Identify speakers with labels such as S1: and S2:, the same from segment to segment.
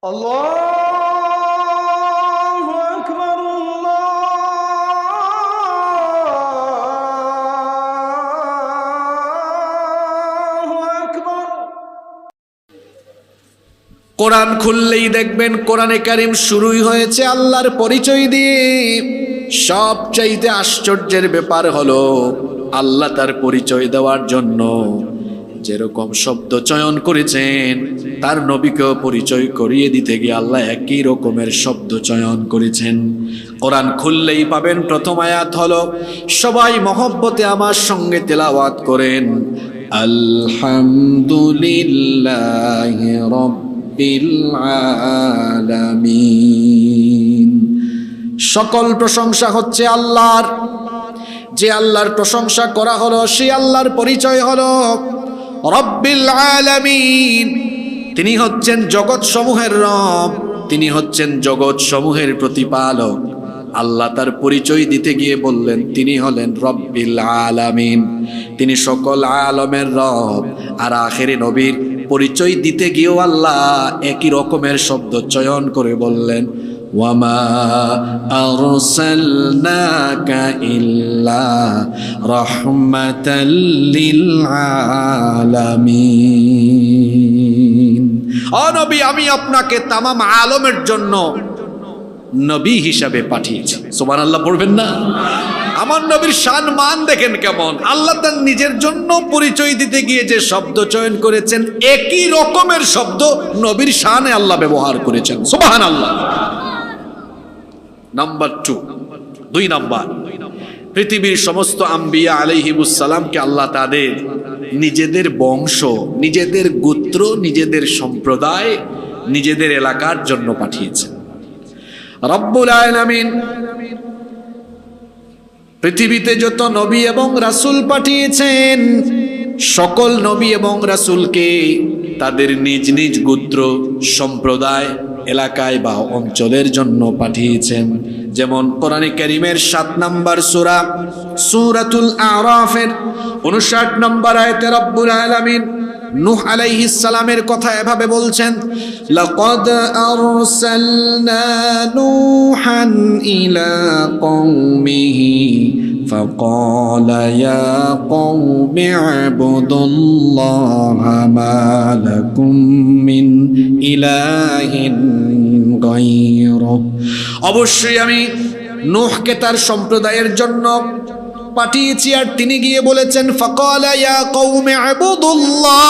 S1: আল্লাহু আকবার, আল্লাহু আকবার। কোরআন খুললেই দেখবেন কোরআনে কারিম শুরুই হয়েছে আল্লাহর পরিচয় দিয়ে। সবচাইতে আশ্চর্যের ব্যাপার হলো আল্লাহ তার পরিচয় দেওয়ার জন্য যেরকম শব্দ চয়ন করেছেন, তার নবীকেও পরিচয় করিয়ে দিতে গিয়ে আল্লাহ একই রকমের শব্দ চয়ন করেছেন। কোরআন খুললেই পাবেন প্রথম আয়াত হলো, সবাই মহব্বতে আমার সঙ্গে তেলাওয়াত করেন, আলহামদুলিল্লাহি রাব্বিল আলামিন। সকল প্রশংসা হচ্ছে আল্লাহর। যে আল্লাহর প্রশংসা করা হলো সেই আল্লাহর পরিচয় হলো রব্বিল আলামিন। তিনি হচ্ছেন জগৎ সমূহের রব, তিনি হচ্ছেন জগৎ সমূহের প্রতিপালক। আল্লাহ তার পরিচয় দিতে গিয়ে বললেন তিনি হলেন রব্বিল আলামিন, তিনি সকল আলমের রব। আর আখেরে নবীর পরিচয় দিতে গিয়েও আল্লাহ একই রকমের শব্দ চয়ন করে বললেন, ওয়ামা আরসালনাকা ইল্লা রাহমাতাল লিল আলামিন। ও নবী, আমি আপনাকে তামাম আলমের জন্য নবী হিসাবে পাঠিয়েছি। সুবহানাল্লাহ পড়বেন না? আমার নবীর শান মান দেখেন কেমন। আল্লাহ তার নিজের জন্য পরিচয় দিতে গিয়ে যে শব্দ চয়ন করেছেন, একই রকমের শব্দ নবীর শানে আল্লাহ ব্যবহার করেছেন। সুবহানাল্লাহ। নাম্বার 2 নাম্বার, পৃথিবীর সমস্ত আম্বিয়া আলাইহিমুস সালামকে আল্লাহ তাদের নিজেদের বংশ, নিজেদের গোত্র, নিজেদের সম্প্রদায়, নিজেদের এলাকার জন্য পাঠিয়েছেন। রব্বুল আলামিন পৃথিবীতে যত নবী এবং রাসূল পাঠিয়েছেন, সকল নবী এবং রাসূলকে তাদের নিজ নিজ গোত্র, সম্প্রদায়, এলাকায় বা অঞ্চলের জন্য পাঠিয়েছেন। যেমন কোরআনে কারীমের 7 নম্বর সূরা সূরাতুল আরাফের 59 নম্বর আয়াতে রব্বুল আলামিন নূহ আলাইহিস সালামের কথা এভাবে বলছেন, লাকাদ আরসালনা নূহান ইলা কওমিহি ফাকালা ইয়া কওমি ইবুদুল্লাহা মা লাকুম মিন ইলাহিন গায়রুহু। অবশ্যই আমি নূহকে তার সম্প্রদায়ের জন্য পাঠিয়েছি, আর তিনি গিয়ে বলেছেন, ফাকালা ইয়া কওমি ইবুদুল্লাহ,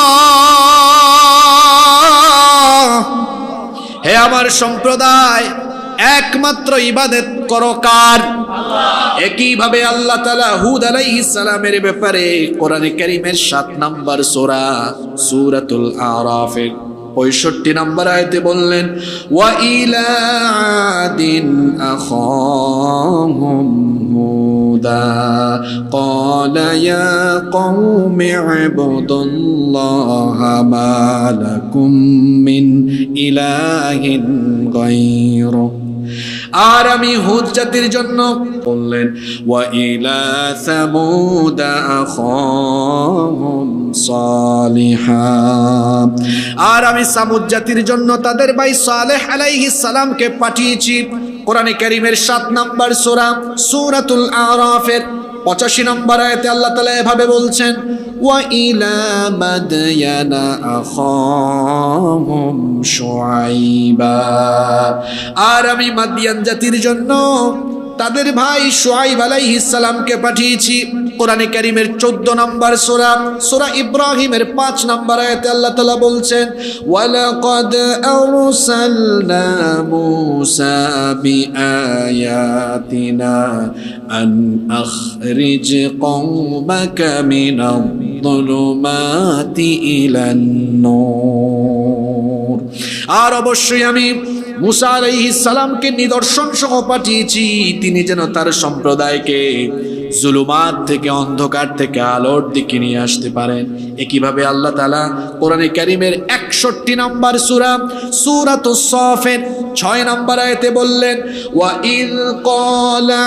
S1: হে আমার সম্প্রদায়, একমাত্র ইবাদত করো কার? একইভাবে আল্লাহ তাআলা হুদ আলাইহিস সালামের ব্যাপারে কোরআনে কারীমের 7 নম্বর সূরা সূরাতুল আরাফের 65 নম্বর আয়াতে বললেন, ওয়া ইলা আদিন আখাহুম হুদা ক্বালা ইয়া কওমি ইবুদুল্লাহা মা লাকুম মিন ইলাহিন গায়রুহু। আর আমি হুদ জাতির জন্য বললেন, ওয়া ইলা সামুদ আখাহুম সালিহা, আর আমি সামুদ জাতির জন্য তাদের ভাই সালেহ আলাইহিস সালামকে পাঠিয়েছি। কোরআনে কারীমের 7 নম্বর সূরা সূরাতুল আরাফের 85 নম্বর আয়াতে আল্লাহ তাআলা এভাবে বলছেন, ওয়া ইলা মাদয়ানা আখাহুম শুআইবা, আর আমি মাদিয়ান জাতির জন্য তাদের ভাই শুআইব আলাইহিস সালামকে পাঠিয়েছি। কোরআনে কারীমের 14 নম্বর সূরা সূরা ইব্রাহিমের 5 নম্বর আয়াতে আল্লাহ তাআলা বলছেন, ওয়ালাকাদ আরসালনা মূসা বিআয়াতিনা আন আখরিজ কওমাকা মিনায-যুলুমাতি ইলান নূর। আর অবশ্যই আমি মূসা আলাইহিস সালামকে নিদর্শন সহ পাঠিয়েছি, তিনি যেন তার সম্প্রদায়কে জুলুমাত থেকে, অন্ধকার থেকে আলোর দিকে নিয়ে আসতে পারেন। একইভাবে আল্লাহ তাআলা কোরআনে কারীমের 61 নম্বর সূরা সূরাতুস সাফের 6 নম্বর আয়াতে বললেন, ওয়া ইয ক্বালা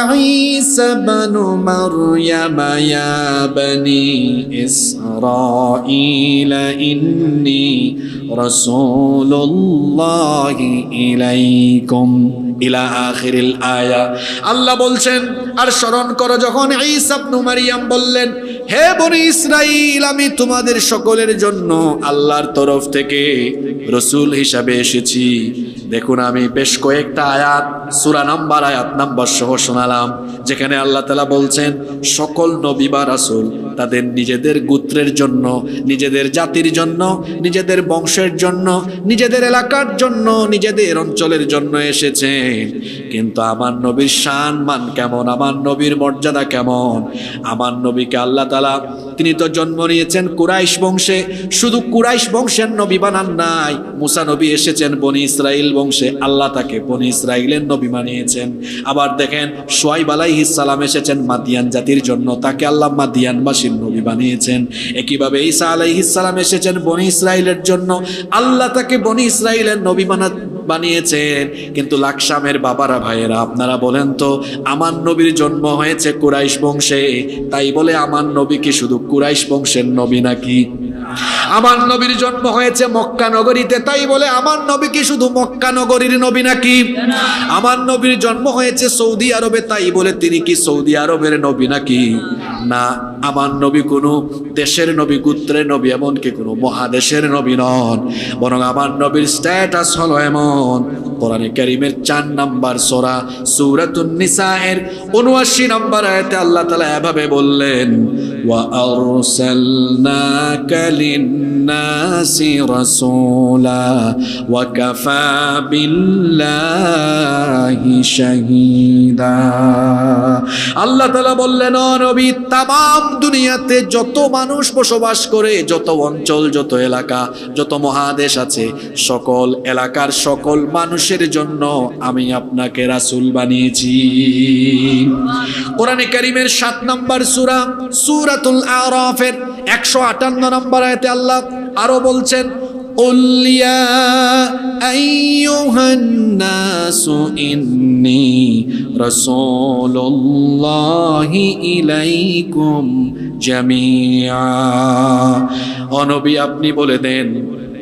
S1: ঈসা ইবনু মারইয়াম ইয়া বানি ইসরাঈলা ইন্নী রাসূলুল্লাহি ইলাইকুম ইলা আখিরিল আয়া। আল্লাহ বলছেন, আর স্মরণ করো যখন ঈসা ইবনে মারইয়াম বললেন, হে বনি ইসরাইল, আমি তোমাদের সকলের জন্য আল্লাহর তরফ থেকে রাসূল হিসাবে এসেছি। দেখুন, আমি বেশ কয়েকটা আয়াত, সূরা নাম্বার, আয়াত নাম্বার সহ শোনালাম, যেখানে আল্লাহ তাআলা বলছেন সকল নবী বা রাসূল তাদের নিজেদের গোত্রের জন্য, নিজেদের জাতির জন্য, নিজেদের বংশের জন্য, নিজেদের এলাকার জন্য, নিজেদের অঞ্চলের জন্য এসেছেন। কিন্তু আমার নবীর শান মান কেমন, আমার নবীর মর্যাদা কেমন? আমার নবীকে আল্লাহ তাআলা, তিনি তো জন্ম নিয়েছেন কুরাইশ বংশে, শুধু কুরাইশ বংশের নবী বানান নাই। মুসা নবী এসেছেন বনি ইসরাইল বংশে, আল্লাহ তাকে বনি ইসরাইলের নবী বানিয়েছেন। আবার দেখেন, শুআয়ব আলাইহিস সালাম এসেছেন মাদিয়ান জাতির জন্য, তাকে আল্লাহ মাদিয়ানবাসীর নবী বানিয়েছেন। একইভাবে ঈসা আলাইহিস সালাম এসেছেন বনি ইসরাইলের জন্য, আল্লাহ তাকে বনি ইসরাইলের নবী বানিয়েছেন। কিন্তু লাকসামের বাবারা, ভাইয়েরা, আপনারা বলেন তো, আমার নবীর জন্ম হয়েছে কুরাইশ বংশে, তাই বলে আমার নবী কি শুধু কুরাইশ বংশের নবী নাকি? আমার নবীর জন্ম হয়েছে মক্কা নগরীতে, তাই বলে আমার নবী কি শুধু মক্কা নগরীর নবী নাকি? আমার নবীর জন্ম হয়েছে সৌদি আরবে, তাই বলে তিনি কি সৌদি আরবের নবী নাকি? না, আমার নবী কোনো দেশের নবী, গোত্রের নবী, এমনকি কোনো মহাদেশের নবী নন, বরং আমার নবীর স্ট্যাটাস হলো এমন। কোরআনে কারীমের 4 নম্বর সূরা সূরাতুন নিসা এর ৭৯ নম্বর আয়াতে আল্লাহ তাআলা এভাবে বললেন, ওয়া আরসালনাকা লিন-নাসি রাসূলা ওয়া কাফা বিল্লাহি শাহীদা। আল্লাহ তাআলা বললেন, ও নবী, তামাম দুনিয়াতে যত মানুষ বসবাস করে, যত অঞ্চল, যত এলাকা, যত মহাদেশ আছে, সকল এলাকার সকল মানুষের জন্য আমি আপনাকে রাসূল বানিয়েছি। কোরআনে কারীমের 7 নম্বর সূরা সূরাতুল আরাফের 158 নম্বর আয়াতে আল্লাহ আরো বলছেন, قُلْ يَا أَيُّهَا النَّاسُ إِنِّي رَسُولُ اللَّهِ إِلَيْكُمْ جَمِيعًا। ও নবী, আপনি বলে দেন,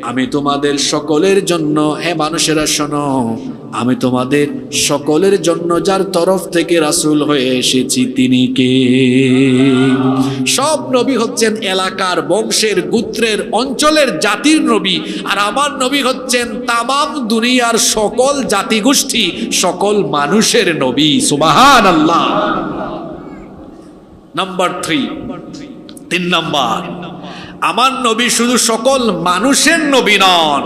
S1: আমি তোমাদের সকলের জন্য, হে মানুষেরা শোনো, আমি তোমাদের সকলের জন্য যার তরফ থেকে রাসূল হয়ে এসেছি তিনি কে? সব নবী হচ্ছেন এলাকার, বংশের, গোত্রের, অঞ্চলের, জাতির নবী, আর আমার নবী হচ্ছেন তামাম দুনিয়ার সকল জাতিগোষ্ঠী, সকল মানুষের নবী। সুবহানাল্লাহ। নাম্বার 3 নাম্বার, আমার নবী শুধু সকল মানুষের নবী নন,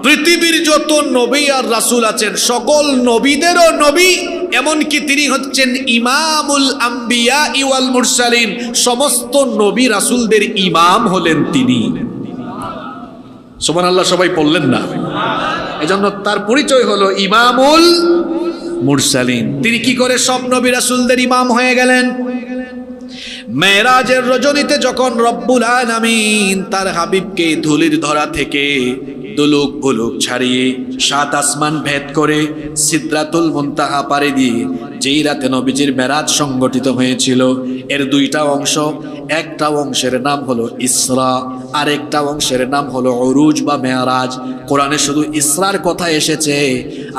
S1: পৃথিবীর যত নবী আর রাসূল আছেন সকল নবীদেরও নবী, এমনকি তিনি হচ্ছেন ইমামুল আম্বিয়া ওয়াল মুরসালিন, সমস্ত নবী রাসূলদের ইমাম হলেন তিনি। সুবহানাল্লাহ, সবাই পড়লেন না? এজন্য তার পরিচয় হলো ইমামুল মুরসালিন। তিনি কি করে সব নবী রাসূলদের ইমাম হয়ে গেলেন? মেরাজের রজনীতে যখন রব্বুল আলামিন তার হাবিবকে ধুলির ধরা থেকে দুলুক ভুলুক ছাড়িয়ে 7 আসমান ভেদ করে সিদরাতুল মুনতাহা পাড়ি দিয়ে যেই রাতে নবীজির মেরাজ সংগঠিত হয়েছিল, এর 2টা অংশ। একটা অংশের নাম হলো ইসরা, আর একটা অংশের নাম হলো উরুজ বা মেরাজ। কোরআনে শুধু ইসরার কথা এসেছে,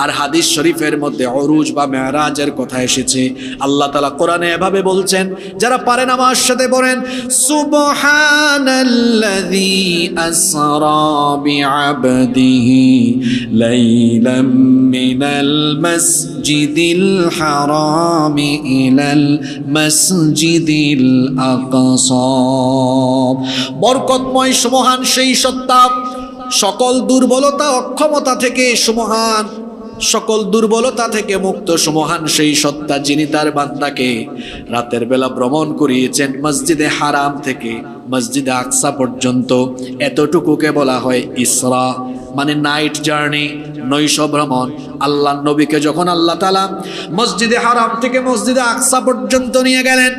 S1: আর হাদিস শরীফের মধ্যে উরুজ বা মেরাজের কথা এসেছে। আল্লাহ তাআলা কোরআনে এভাবে বলছেন, যারা পারেন আমার সাথে বলেন, সুবহানাল্লাযী আসরা বিআবদিহি লাইলাম মিনাল মাসজিদিল হারামি ইলাল মাসজিদিল আকসা। বরকতময় সুবহান সেই সত্তা, সকল দুর্বলতা অক্ষমতা থেকে সুবহান, সকল দুর্বলতা থেকে মুক্ত সুবহান সেই সত্তা, যিনি তার বান্দাকে রাতের বেলা ভ্রমণ করিয়েছেন মসজিদে হারাম থেকে মসজিদে আকসা পর্যন্ত। এতটুকুকে বলা হয় ইসরা। মানে নাইট জার্নি, নৈশ ভ্রমণ। আল্লাহ নবীকে যখন আল্লাহ তাআলা মসজিদে হারাম থেকে মসজিদে আকসা পর্যন্ত নিয়ে গেলেন,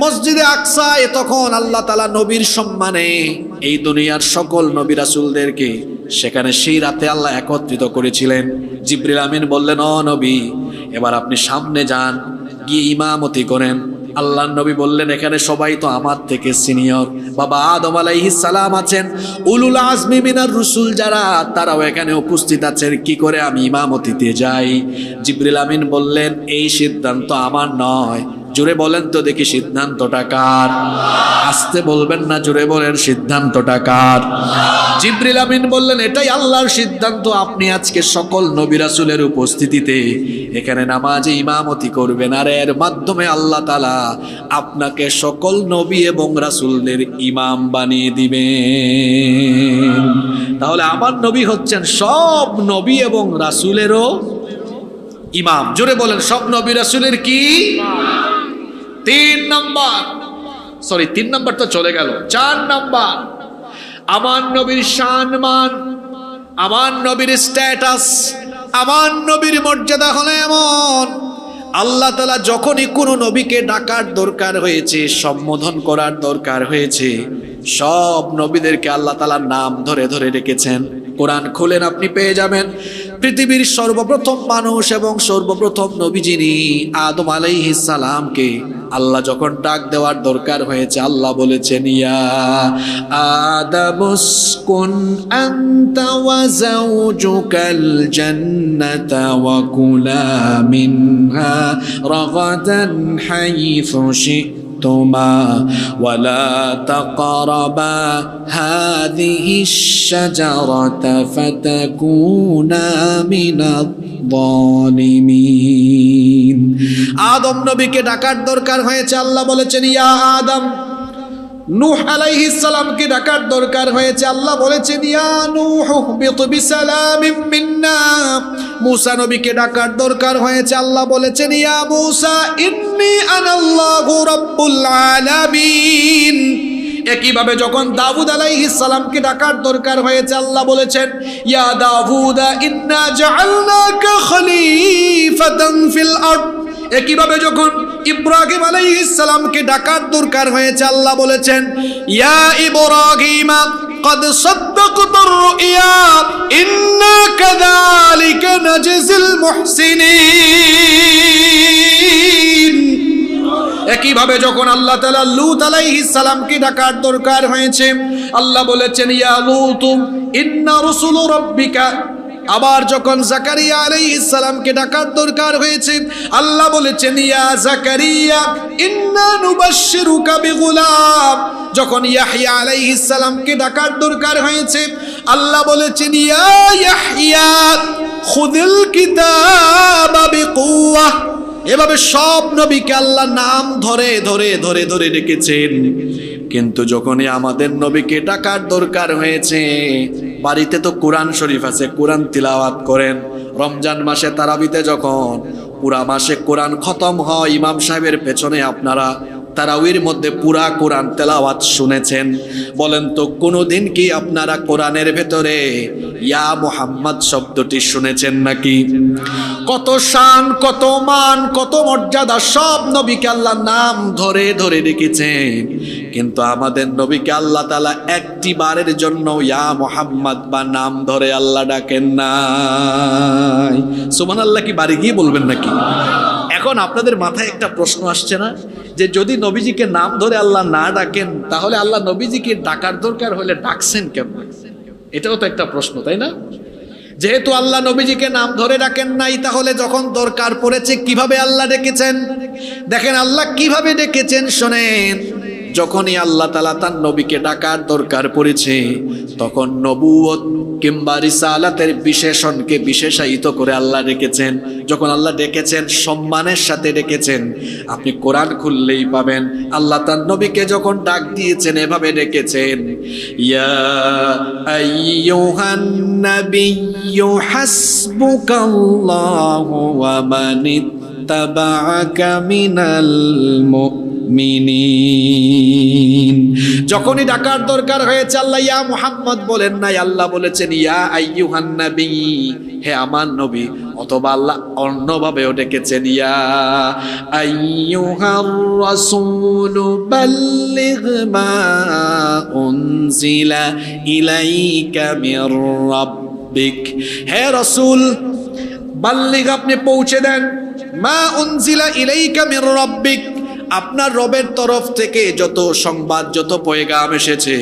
S1: মসজিদে আকসায় তখন আল্লাহ তাআলা নবীর সম্মানে এই দুনিয়ার সকল নবী রাসূলদেরকে সেখানে সেই রাতে আল্লাহ একত্রিত করেছিলেন। জিবরিল আমিন বললেন, ও নবী, এবার আপনি সামনে যান, গিয়ে ইমামতি করেন। আল্লাহর নবী বললেন, এখানে সবাই তো আমার থেকে সিনিয়র, বাবা আদম আলাইহিস সালাম আছেন, উলুল আজমি মিনার রসুল যারা, তারাও এখানে উপস্থিত আছেন, কি করে আমি ইমামতিতে যাই? জিবরিল আমিন বললেন, এই সিদ্ধান্ত আমার নয়। জোরে বলেন তো দেখি, সিদ্ধান্তটা কার? আস্তে বলবেন না, জোরে বলেন, সিদ্ধান্তটা কার? জিবরিল আমিন বললেন, এটাই আল্লাহর সিদ্ধান্ত, আপনি আজকে সকল নবী রাসূলের উপস্থিতিতে এখানে নামাজে ইমামতি করবেন, আর এর মাধ্যমে আল্লাহ তাআলা আপনাকে সকল নবী এবং রাসূলদের ইমাম বানিয়ে দিবেন। তাহলে আমার নবী হচ্ছেন সব নবী এবং রাসূলেরও ইমাম। জোরে বলেন, সব নবী রাসূলের কি? 3 নাম্বার তো চলে গেল। 4 নাম্বার, আমার নবীর সম্মান, আমার নবীর স্ট্যাটাস, আমার নবীর মর্যাদা হলো এমন, আল্লাহ তাআলা যখনই কোনো নবীকে ডাকার দরকার হয়েছে, সম্বোধন করার দরকার হয়েছে, সব নবীদেরকে আল্লাহ তাআলা নাম ধরে ধরে রেখেছেন। কোরআন খুলেন, আপনি পেয়ে যাবেন পৃথিবীর সর্বপ্রথম মানুষ এবং সর্বপ্রথম নবী যিনি আদম আলাইহিস সালামকে আল্লাহ যখন ডাক দেওয়ার দরকার হয়েছে, আল্লাহ বলেছেন, ইয়া আদামুসকুন আনতা ওয়া যাওজুকাল জান্নাতা ওয়া কুলা মিনহা রাগাদান হাইথু শি'তুমা ওয়া লা তাকরাবা হাযিহিশ শাজারাতা ফাতাকুনা মিনাদ যালিমিন। আদম নবীকে ডাকার দরকার হয়েছে, আল্লাহ বলেছেন, ইয়া আদম। নূহ আলাইহিস সালামকে ডাকার দরকার হয়েছে, আল্লাহ বলেছেন, ইয়া নূহ বিত বিসালামিন মিন্না। মূসা নবীকে ডাকার দরকার হয়েছে, আল্লাহ বলেছেন, ইয়া মূসা ইন্নী আনাল্লাহু রাব্বুল আলামিন। একইভাবে যখন দাউদ আলাইহিস সালামকে ডাকার দরকার হয়েছে, আল্লাহ বলেছেন, ইয়া দাউদ ইন্না জাআলনাকা খলিফাতান ফিল আরদ। একইভাবে যখন ইব্রাহিম আলাইহিস সালামকে ডাকার দরকার হয়েছে, আল্লাহ বলেছেন, ইয়া ইব্রাহিম قد صدقت الرؤيا إنا كذلك نجزي المحسنين। একইভাবে যখন আল্লাহ তাআলা লূত আলাইহিস সালামকে ডাকার দরকার হয়েছে, আল্লাহ বলেছেন, ইয়া লূত ইন্না রাসূলু রাব্বিকা। আবার যখন জাকারিয়া আলাইহিস সালামকে ডাকার দরকার হয়েছে, আল্লাহ বলেছেন, ইয়া জাকারিয়া ইন্না নুবাশশিরুকা বিগুলাম। যখন ইয়াহইয়া আলাইহিস সালামকে ডাকার দরকার হয়েছে, আল্লাহ বলেছেন, ইয়া ইয়াহইয়া খুযিল কিতাবা বিকুওয়া। এভাবে সব নবীকে আল্লাহ নাম ধরে ধরে ধরে ধরে ডেকেছেন। কিন্তু যখনই আমাদের নবীকে ডাকার দরকার হয়েছে, বাড়িতে তো কোরআন শরীফ আছে, কোরআন তিলাওয়াত করেন। রমজান মাসে তারাবিতে যখন পুরা মাসে কোরআন খতম হয়, ইমাম সাহেবের পেছনে আপনারা তারাবির মধ্যে পুরা কোরআন তেলাওয়াত শুনেছেন। বলেন তো কোনোদিন কি আপনারা কোরআনের ভেতরে ইয়া মুহাম্মদ শব্দটি শুনেছেন নাকি? কত শান, কত মান, কত মর্যাদা, সব নবীকে আল্লাহ নাম ধরে ধরে রেখেছেন। কিন্তু আমাদের নবীকে আল্লাহ তাআলা একটি বারের জন্য ইয়া মুহাম্মদ বা নাম ধরে আল্লাহ ডাকেন নাই। সুবহানাল্লাহ কি বাড়ি গিয়ে বলবেন নাকি? এখন আপনাদের মাথায় একটা প্রশ্ন আসছে না, যে যদি নবীজিকে নাম ধরে আল্লাহ না ডাকেন, তাহলে আল্লাহ নবীজিকে ডাকার দরকার হলে ডাকছেন কেমন? এটাও তো একটা প্রশ্ন, তাই না? যেহেতু আল্লাহ নবীজিকে নাম ধরে ডাকেন নাই, তাহলে যখন দরকার পড়েছে কিভাবে আল্লাহ ডেকেছেন? দেখেন আল্লাহ কিভাবে ডেকেছেন শোনেন। যখনই আল্লাহ তাআলা তার নবীকে ডাকার দরকার পড়েছে, তখন নবুয়ত কিংবা রিসালাতের বিশেষণকে বিশেষায়িত করে আল্লাহ ডেকেছেন। যখন আল্লাহ ডেকেছেন, সম্মানের সাথে ডেকেছেন। আপনি কোরআন খুললেই পাবেন আল্লাহ তার নবীকে যখন ডাক দিয়েছেন, এভাবে ডেকেছেন, ইয়া আইয়ুহান নাবিয়্যু হাসবুকাল্লাহু ওয়া মানিত্তাবা'আকা মিনাল মুমিনিন। মুমিনিন। যখনই ডাকার দরকার হয়েছে আল্লাহ ইয়া মুহাম্মদ বলেন নাই, আল্লাহ বলেছেন ইয়া আইয়ুহান নবী, হে আমার নবী। অথবা আল্লাহ অন্যভাবেও ডেকেছেন ইয়া আইয়ুহার রাসূল বাল্লিগ মা উনজিলা ইলাইকা মির রাব্বিক, হে রাসূল বাল্লিগ আপনি পৌঁছে দেন, মা উনজিলা ইলাইকা মির রাব্বিক, আপনার রবের তরফ থেকে যত সংবাদ যত পয়গাম এসেছে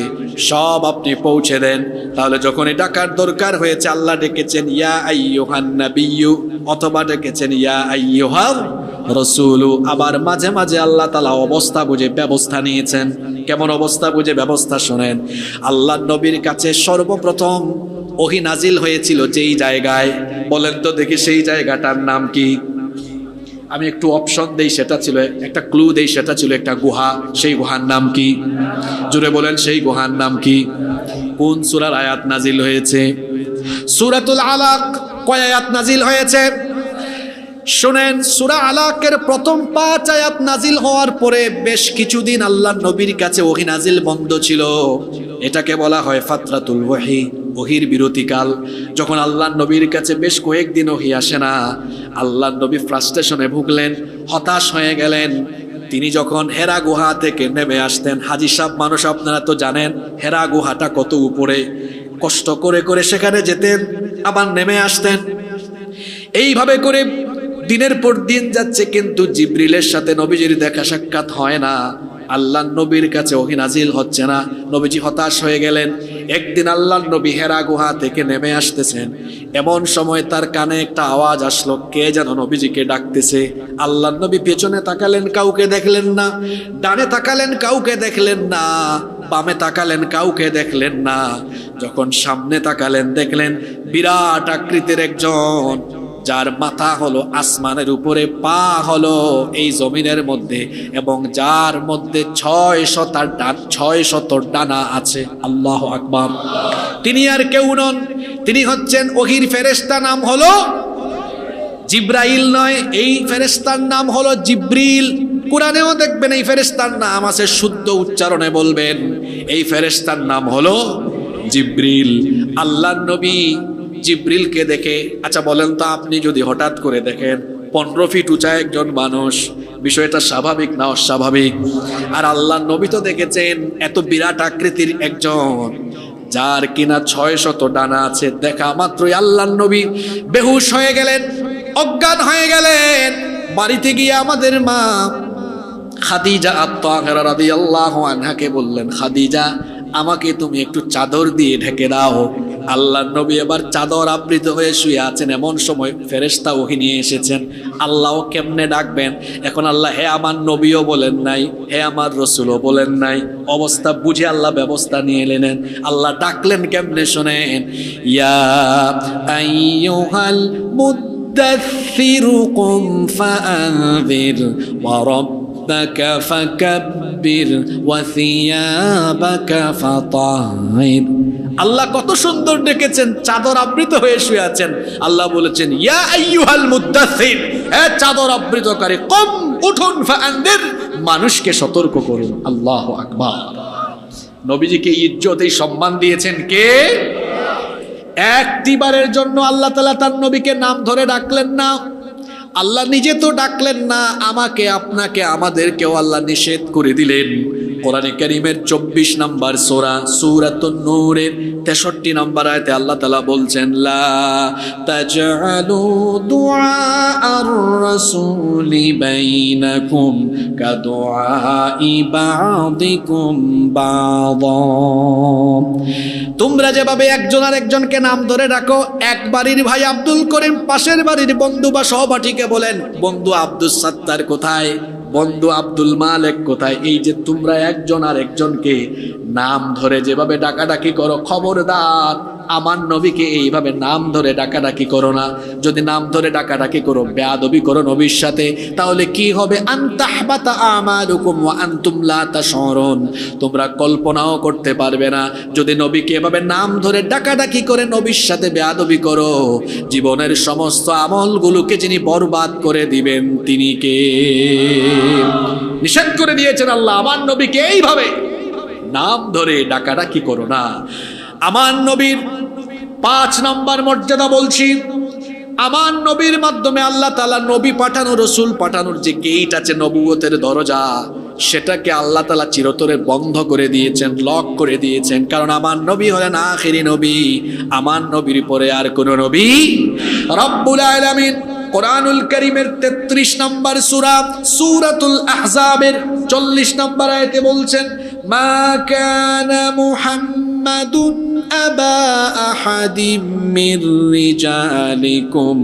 S1: সব আপনি পৌঁছে দেন। তাহলে যখনই ডাকার দরকার হয়েছে আল্লাহ ডেকেছেন ইয়া আইয়ুহান নাবিয়্যু, অথবা ডেকেছেন ইয়া আইয়ুহার রাসূলু। আবার মাঝে মাঝে আল্লাহ তাআলা অবস্থা বুঝে ব্যবস্থা নিয়েছেন। কেমন অবস্থা বুঝে ব্যবস্থা শোনেন। আল্লাহ নবীর কাছে সর্বপ্রথম ওহী নাজিল হয়েছিল যেই জায়গায়, বলেন তো দেখি সেই জায়গাটার নাম কি? আমি একটু অপশন দেই, সেটা ছিল একটা ক্লু দেই, সেটা ছিল একটা গুহা। সেই গুহার নাম কি? জুড়ে বলেন, সেই গুহার নাম কি? কোন সূরার আয়াত নাজিল হয়েছে? সূরাতুল আলাক। কয় আয়াত নাজিল হয়েছে? শুনেন, সূরা আলাকের প্রথম 5 আয়াত নাজিল হওয়ার পরে বেশ কিছুদিন আল্লাহর নবীর কাছে ওহী নাজিল বন্ধ ছিল। এটাকে বলা হয় ফাতরাতুল ওহী, ওহীর বিরতিকাল। যখন আল্লাহর নবীর কাছে বেশ কয়েকদিন ওহী আসে না, আল্লাহর নবী ফ্রাস্ট্রেশনে ভুগলেন, হতাশ হয়ে গেলেন। তিনি যখন হেরা গুহা থেকে নেমে আসতেন, হাজী সাহেব মানুষ আপনারা তো জানেন হেরা গুহাটা কত উপরে, কষ্ট করে করে সেখানে যেতেন, আবার নেমে আসতেন। এইভাবে করে দিনের পর দিন যাচ্ছে, কিন্তু জিবরিলের সাথে নবীজির দেখা সাক্ষাৎ হয় না। আল্লাহর নবীর কাছে ওহী নাজিল হচ্ছে না। নবীজি হতাশ হয়ে গেলেন। একদিন আল্লাহর নবী হেরা গুহা থেকে নেমে আসতেছেন, এমন সময় তার কানে একটা আওয়াজ আসলো, কে যেন নবীজিকে ডাকতেছে। আল্লাহর নবী পেছনে তাকালেন, কাউকে দেখলেন না। ডানে তাকালেন, কাউকে দেখলেন না। বামে তাকালেন, কাউকে দেখলেন না। যখন সামনে তাকালেন, দেখলেন বিরাট আকৃতির একজন, যার মাথা হলো আসমানের উপরে, পা হলো এই জমিনের মধ্যে, এবং যার মধ্যে 600 ডানা আছে। আল্লাহু আকবার। তিনি আর কেউ নন, তিনি হচ্ছেন ওহীর ফেরেশতা, নাম হলো জিব্রাইল নয়, এই ফেরেশতার নাম হলো জিব্রিল। কুরআনেও দেখবেন এই ফেরেশতার নাম আছে, শুদ্ধ উচ্চারণে বলবেন এই ফেরেশতার নাম হলো জিব্রিল। আল্লাহর নবী জিব্রিলকে দেখে, আচ্ছা বলেন তো, আপনি যদি হঠাৎ করে দেখেন 15 ফিট উঁচা একজন মানুষ, বিষয়টা স্বাভাবিক না অস্বাভাবিক? আর আল্লাহর নবী তো দেখেছেন এত বিরাট আকৃতির একজন, যার কিনা 600 ডানা আছে। দেখা মাত্রই আল্লাহর নবী বেহুশ হয়ে গেলেন, অজ্ঞান হয়ে গেলেন। বাড়িতে গিয়ে আমাদের মা খাদিজা আত-তাহেরা রাদিয়াল্লাহু আনহাকে বললেন, খাদিজা আমাকে তুমি একটু চাদর দিয়ে ঢেকে দাও। আল্লাহর নবী এবার চাদর আবৃত হয়ে শুয়ে আছেন। এমন সময় ফেরেশতা ওহী নিয়ে এসেছেন। আল্লাহও কেমনে ডাকবেন এখন? আল্লাহ হে আমার নবীও বলেন নাই, হে আমার রাসূলও বলেন নাই। অবস্থা বুঝে আল্লাহ ব্যবস্থা নিয়ে এলেন। আল্লাহ ডাকলেন কেমনে শোনেন, ইয়া আইয়ুহাল মুদ্দাথির কুম ফাআনযির ওয়া রাব্বাকা ফাকাব্বির ওয়া থিয়াবাকা ফাতাহির। আল্লাহ কত সুন্দর ডেকেছেন, চাদর আবৃত হয়ে শুয়ে আছেন। আল্লাহ বলেছেন ইয়া আইয়ুহাল মুদ্দাথির, হে চাদর আবৃতকারী, কুম উঠুন, ফাআনযির মানুষকে সতর্ক করুন। আল্লাহু আকবার। নবীজিকে ইজ্জত, এই সম্মান দিয়েছেন কে? একটিবারের জন্য আল্লাহ তাআলা তার নবীকে নাম ধরে ডাকলেন না। আল্লাহ নিজে তো ডাকলেন না, আমাকে আপনাকে আমাদেরকেও আল্লাহ নিষেধ করে দিলেন। কোরআনে কারীমের 24 নম্বর সূরা সূরাতুন নূরের 63 নম্বর আয়াতে আল্লাহ তাআলা বলছেন, লা তাজআলু দুআআর রাসূলি বাইনাকুম কাদুআই বা'দিকুম বা'দা। তোমরা যেভাবে একজন আরেকজনকে নাম ধরে ডাকো, এক বাড়ির ভাই আব্দুল করিম পাশের বাড়ির বন্ধু বা সহপাঠীকে বলেন, বন্ধু আব্দুস সাত্তার কোথায়, বন্ধু আব্দুল মালেক কোথায়? এই যে তোমরা একজন আর একজনকে নাম ধরে যেভাবে ডাকাডাকি করো, খবরদার আমার নবীকে এইভাবে নাম ধরে ডাকাডাকি করো না। যদি নাম ধরে ডাকাডাকি করো, বেয়াদবি করো নবীর সাথে, তাহলে কি হবে? আনতাহবাতা আমালুকুম ওয়া আনতুম লা তাশউরুন, তোমরা কল্পনাও করতে পারবে না। যদি নবীকে এভাবে নাম ধরে ডাকাডাকি করে নবীর সাথে বেয়াদবি করো, জীবনের সমস্ত আমলগুলোকে যিনি বরবাদ করে দিবেন তিনি কে? নিষেধ করে দিয়েছেন আল্লাহ, আমার নবীকে এইভাবে নাম ধরে ডাকাডাকি করো না। আমার নবীর 5 নম্বর মর্যাদা বলছি, আমার নবীর মাধ্যমে আল্লাহ তাআলা নবী পাঠানো, রসুল পাঠানোর যে গেট আছে, নবুয়তের দরজা, সেটাকে আল্লাহ তাআলা চিরতরে বন্ধ করে দিয়েছেন, লক করে দিয়েছেন। কারণ আমার নবী হলেন আখিরি নবী, আমার নবীর পরে আর কোন নবী। রব্বুল আলামিন কোরআনুল কারীমের 33 নম্বর সূরা সূরাতুল আহজাবের 40 নম্বর আয়াতে বলছেন, মা কানা মুহাম্মাদুন আবা আহাদিম মির রিজালিকুম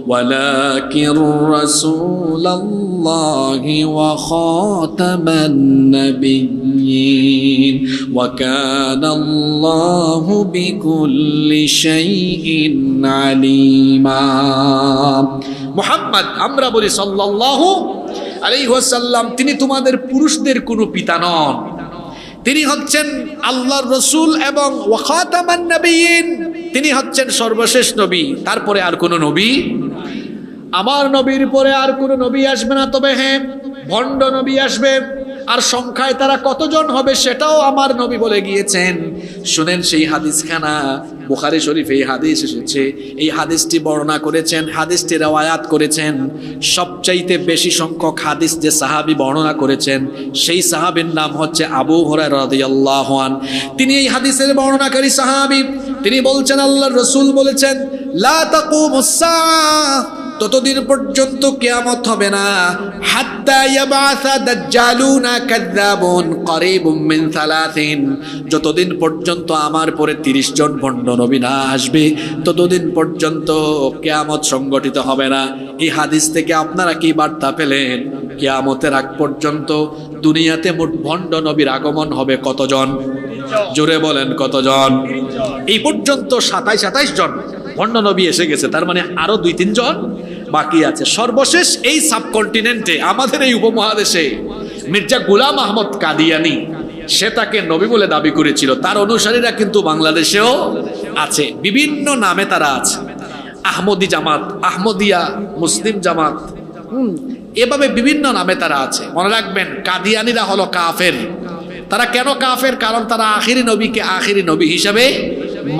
S1: ওয়ালাকিন রাসূলুল্লাহি ওয়া খাতামান নাবিয়্যিন ওয়া কানা আল্লাহু বিকুল্লি শাইইন আলিমা। মুহাম্মদ, আমরা বলি সাল্লাল্লাহু আলাইহি ওয়াসাল্লাম, তিনি তোমাদের পুরুষদের কোনো পিতা নন, তিনি হচ্ছেন আল্লাহর রসুল এবং ওয়া খাতামান নাবিয়্যিন, তিনি হচ্ছেন সর্বশেষ নবী। তারপরে আর কোনো নবী, আমার নবীর পরে আর কোনো নবী আসবে না। তবে হ্যাঁ, ভণ্ড নবী আসবে, আর সংখ্যায় তারা কতজন হবে সেটাও আমার নবী বলে গিয়েছেন। শুনেন সেই হাদিসখানা, বুখারী শরীফে এই হাদিস এসেছে। এই হাদিসটি বর্ণনা করেছেন, হাদিসটি রওয়ায়াত করেছেন, সবচাইতে বেশি সংখ্যক হাদিস যে সাহাবী বর্ণনা করেছেন সেই সাহাবীর নাম হচ্ছে আবু হুরায়রা রাদিয়াল্লাহু আনহু। তিনি এই হাদিসের বর্ণনাকারী সাহাবী। তিনি বলছেন, আল্লাহর রাসূল বলেছেন, লা তাকুমুস সাআহ, ততদিন পর্যন্ত কিয়ামত হবে না, হাত্তা ইয়াবাসা দাজ্জালুনা কাযযাবুন করিবুম মিন 30, যতদিন পর্যন্ত আমার পরে 30 জন ভণ্ড নবী না আসবে ততদিন পর্যন্ত কিয়ামত সংগঠিত হবে না। এই হাদিস থেকে আপনারা কি বার্তা পেলেন? কিয়ামতের আগ পর্যন্ত দুনিয়াতে মোট ভণ্ড নবীর আগমন হবে কতজন? জোরে বলেন কতজন? এই পর্যন্ত 27-28 জন ভণ্ড নবী এসে গেছে, তার মানে আরো 2-3 জন বাকি আছে। সর্বশেষ এই সাবকন্টিনেন্টে, আমাদের এই উপমহাদেশে মির্জা গোলাম আহমদ কাদিয়ানি, সে তাকে নবী বলে দাবি করেছিল। তার অনুসারীরা কিন্তু বাংলাদেশেও আছে, বিভিন্ন নামে তারা আছে। আহমদি জামাত, আহমদিয়া, মুসলিম জামাত, এভাবে বিভিন্ন নামে তারা আছে। মনে রাখবেন, কাদিয়ানিরা হলো কাফের। তারা কেন কাফের? কারণ তারা আখিরি নবীকে আখিরি নবী হিসাবে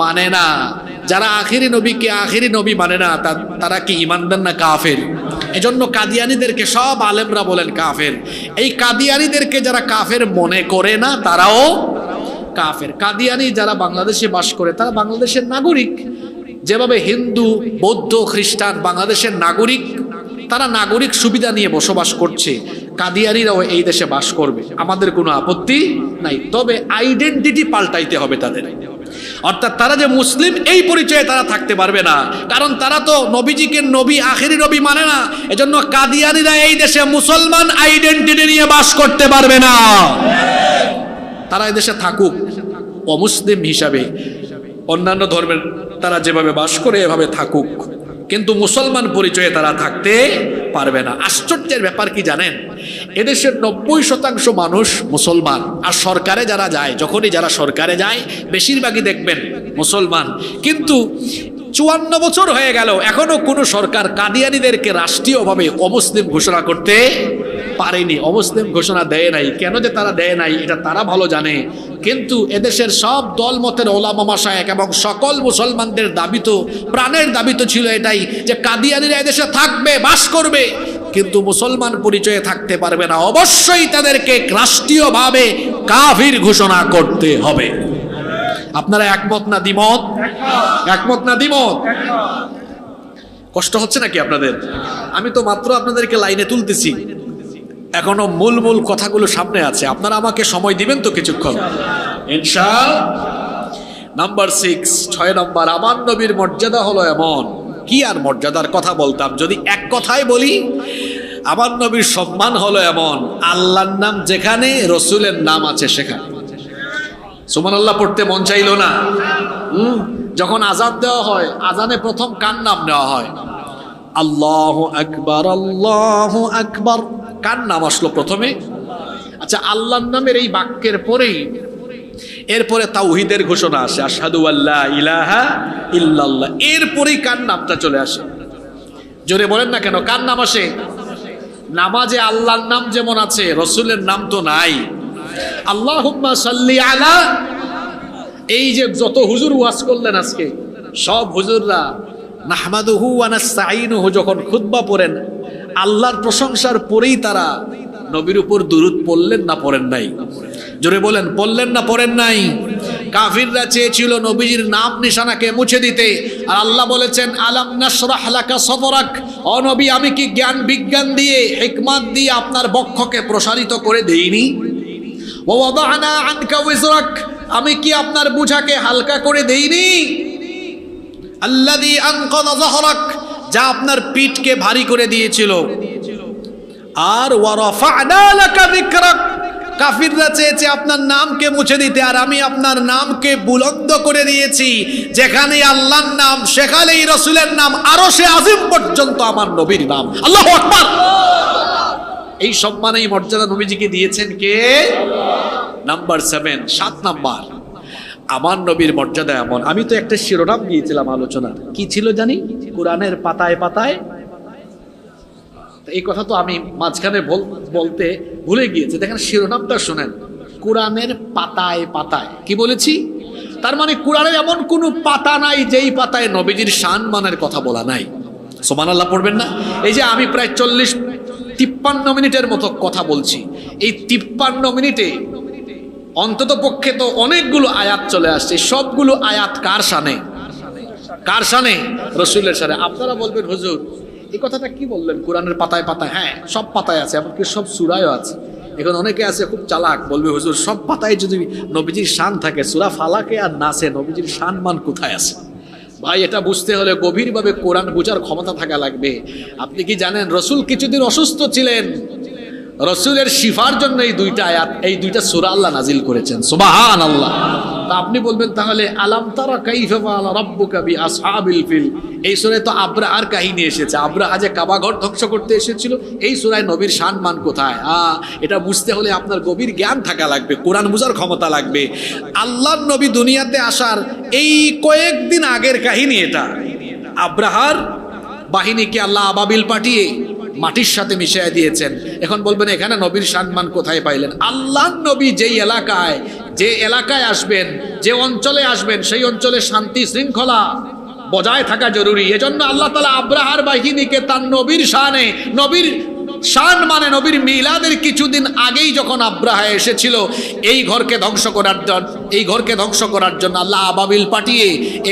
S1: মানে না। যারা আখিরি নবীকে আখিরি নবী মানে না, তারা কি ঈমানদার না কাফের? এজন্য কাদিয়ানীদেরকে সব আলেমরা বলেন কাফের। এই কাদিয়ানীদেরকে যারা কাফের মনে করে না, তারাও কাফের। কাদিয়ানী যারা বাংলাদেশে বাস করে, তারা বাংলাদেশের নাগরিক। যেভাবে হিন্দু, বৌদ্ধ, খ্রিস্টান বাংলাদেশের নাগরিক, তারা নাগরিক সুবিধা নিয়ে বসবাস করছে, কাদিয়ানীরাও এই দেশে বাস করবে, আমাদের কোনো আপত্তি নাই। তবে আইডেন্টিটি পাল্টাইতে হবে তাদের। অর্থাৎ তারা যে মুসলিম এই পরিচয়ে তারা থাকতে পারবে না, কারণ তারা তো নবীজিকে নবী, আখেরি নবী মানে না। এজন্য কাদিয়ানীরা এই দেশে মুসলমান আইডেন্টিটি নিয়ে বাস করতে পারবে না। তারা এই দেশে থাকুক অমুসলিম হিসাবে, অন্যান্য ধর্মের তারা যেভাবে বাস করে এভাবে থাকুক, কিন্তু মুসলমান পরিচয়ে তারা থাকতে পারবে না। আশ্চর্যের ব্যাপার কি জানেন? এদেশের 90% মানুষ মুসলমান, আর সরকারে যারা যায়, যখনই যারা সরকারে যায় বেশিরভাগই দেখবেন মুসলমান। কিন্তু 54 বছর হয়ে গেল, এখনো কোনো সরকার কাদিয়ানীদেরকে রাষ্ট্রীয়ভাবে অমুসলিম ঘোষণা করতে পারেনি, অমুসলিম ঘোষণা দেয় নাই। কেন যে তারা দেয় নাই এটা তারা ভালো জানে। কিন্তু এদেশের সব দলমতের ওলামা মাশায়েখ এবং সকল মুসলমানদের দাবি তো, প্রাণের দাবি তো ছিল এটাই যে কাদিয়ানীরা এদেশে থাকবে, বাস করবে, কিন্তু মুসলমান পরিচয়ে থাকতে পারবে না। অবশ্যই তাদেরকে রাষ্ট্রীয়ভাবে কাফির ঘোষণা করতে হবে। আপনারা একমত না দ্বিমত? একমত না দ্বিমত? কষ্ট হচ্ছে নাকি আপনাদের? আমি তো মাত্র আপনাদেরকে লাইনে তুলতেছি, এখনো মূল মূল কথাগুলো সামনে আছে। আপনারা আমাকে সময় দিবেন তো কিছুক্ষণ, ইনশাআল্লাহ। নাম্বার 6 নম্বর, আমার নবীর মর্যাদা হলো এমন। কি আর মর্যাদার কথা বলতাম, যদি এক কথায় বলি, আমার নবীর সম্মান হলো এমন, আল্লাহর নাম যেখানে, রসুলের নাম আছে সেখানে। সুবহানাল্লাহ পড়তে মন চাইলো না? যখন আজান দেওয়া হয়, আজানে প্রথম কার নাম নেওয়া হয়? আল্লাহু আকবার, আল্লাহু আকবার। কার নাম আসলো প্রথমে? আচ্ছা, আল্লাহর নামের এই বাক্যের পরেই এরপরে তাওহীদের ঘোষণা আসে, আশহাদু আল্লা ইলাহা ইল্লাল্লাহ। এরপরেই কার নামটা চলে আসে? জোরে বলেন না কেন, কার নাম আসে? নামাজে আল্লাহর নাম যেমন আছে, রসুলের নাম তো নাই। আল্লাহুম্মা সাল্লি আলা। এই যে যত হুজুর ওয়াজ করলেন আজকে, সব হুজুররা নাহমাদুহু ওয়া নাস্তাঈনুহু যখন খুতবা পড়েন, আল্লাহর প্রশংসার পরেই তারা নবীর উপর দুরূদ পড়লেন না পড়েন নাই? জোরে বলেন, পড়লেন না পড়েন নাই? কাফিররা চেয়েছিল নবীজির নাম নিশানাকে মুছে দিতে, আর আল্লাহ বলেছেন আলাম নাশরাহ লাকা সদরাক। ও নবী, আমি কি জ্ঞান বিজ্ঞান দিয়ে, হিকমত দিয়ে আপনার বক্ষকে প্রসারিত করে দেইনি? ওয়া ওয়াদানা আনকা ওয়িজরাক, আমি কি আপনার বোঝাকে হালকা করে দেইনি? আল্লাযী আনকাযা যাহরাক, যা আপনার পিঠকে ভারী করে দিয়েছিল। আর ওয়া রাফা'না লাকা যিকরাক, কাফিররা চেয়েছে আপনার নামকে মুছে দিতে, আর আমি আপনার নামকে বুলন্দ করে দিয়েছি। যেখানেই আল্লাহর নাম সেখানেই রসুলের নাম, আরশে আজিম পর্যন্ত আমার নবীর নাম। আল্লাহু আকবার। এই সম্মান এই মর্যাদা নবীজিকে দিয়েছেন কে? নাম্বার 7, 7 নাম্বার, আমার নবীর মর্যাদা এমন। আমি তো একটা শিরোনাম দিয়েছিলাম আলোচনার, কি ছিল জানি? কোরআনের পাতায় পাতায়। এই কথা তো আমি মাঝখানে বলতে ভুলে গিয়েছি। দেখেন শিরোনামটা শোনেন, কোরআনের পাতায় পাতায়। কি বলেছি? তার মানে কোরআনের এমন কোনো পাতা নাই যেই পাতায় নবীজির সম্মানের কথা বলা নাই। সুবহানাল্লাহ পড়বেন না? এই যে আমি প্রায় 53 মিনিটের মতো কথা বলছি, এই 53 মিনিটে অন্তত পক্ষে তো অনেকগুলো আয়াত চলে আসছে। সবগুলো আয়াত কার শানে? কার শানে? রসুলের শানে। আপনারা বলবেন হুজুর এই কথাটা কি বললেন, কোরআনের পাতায় পাতায়? হ্যাঁ, সব পাতায় আছে, এমনকি সব সূরায়ও আছে। এখন অনেকে আছে খুব চালাক, বলবে হুজুর সব পাতায় যদি নবীজির শান থাকে, সূরা ফালাকে আর নাসে নবীজির শান মান কোথায় আছে? ভাই, এটা বুঝতে হলে গভীরভাবে কোরআন বোঝার ক্ষমতা থাকা লাগবে। আপনি কি জানেন রসুল কিছুদিন অসুস্থ ছিলেন, রসুলের শিফার জন্য এই দুইটা আয়াত, এই দুইটা সূরা আল্লাহ নাজিল করেছেন। সুবহানাল্লাহ। তা আপনি বলবেন তাহলে আলাম তারা কাইফা ফাআলা রাব্বুকা বিআসহাবিল ফিল, এই সূরায় তো আব্রাহার কাহিনী এসেছে। আব্রাহা যে কাবা ঘর ধ্বংস করতে এসেছিল, এই সূরায় নবীর সম্মান কোথায়? এটা বুঝতে হলে আপনার গভীর জ্ঞান থাকা লাগবে, কোরআন বোঝার ক্ষমতা লাগবে। আল্লাহর নবী দুনিয়াতে আসার এই কয়েকদিন আগের কাহিনী এটা। আব্রাহার বাহিনীকে আল্লাহ আবাবিল পাঠিয়ে মাটির সাথে মিশিয়ে দিয়েছেন। এখন বলবেন এখানে নবীর সম্মান কোথায় পাইলেন? আল্লাহর নবী যেই এলাকায় আসবেন, যে অঞ্চলে আসবেন, সেই অঞ্চলে শান্তি শৃঙ্খলা বজায় থাকা জরুরি। এজন্য আল্লাহ তাআলা আব্রাহার বাহিনীকে তার নবীর শানে, নবীর শান মানে নবীর মিলাদের কিছুদিন আগেই যখন আব্রাহা এসেছিল এই ঘরকে ধ্বংস করার জন্য আল্লাহ আবাবিল পাঠিয়ে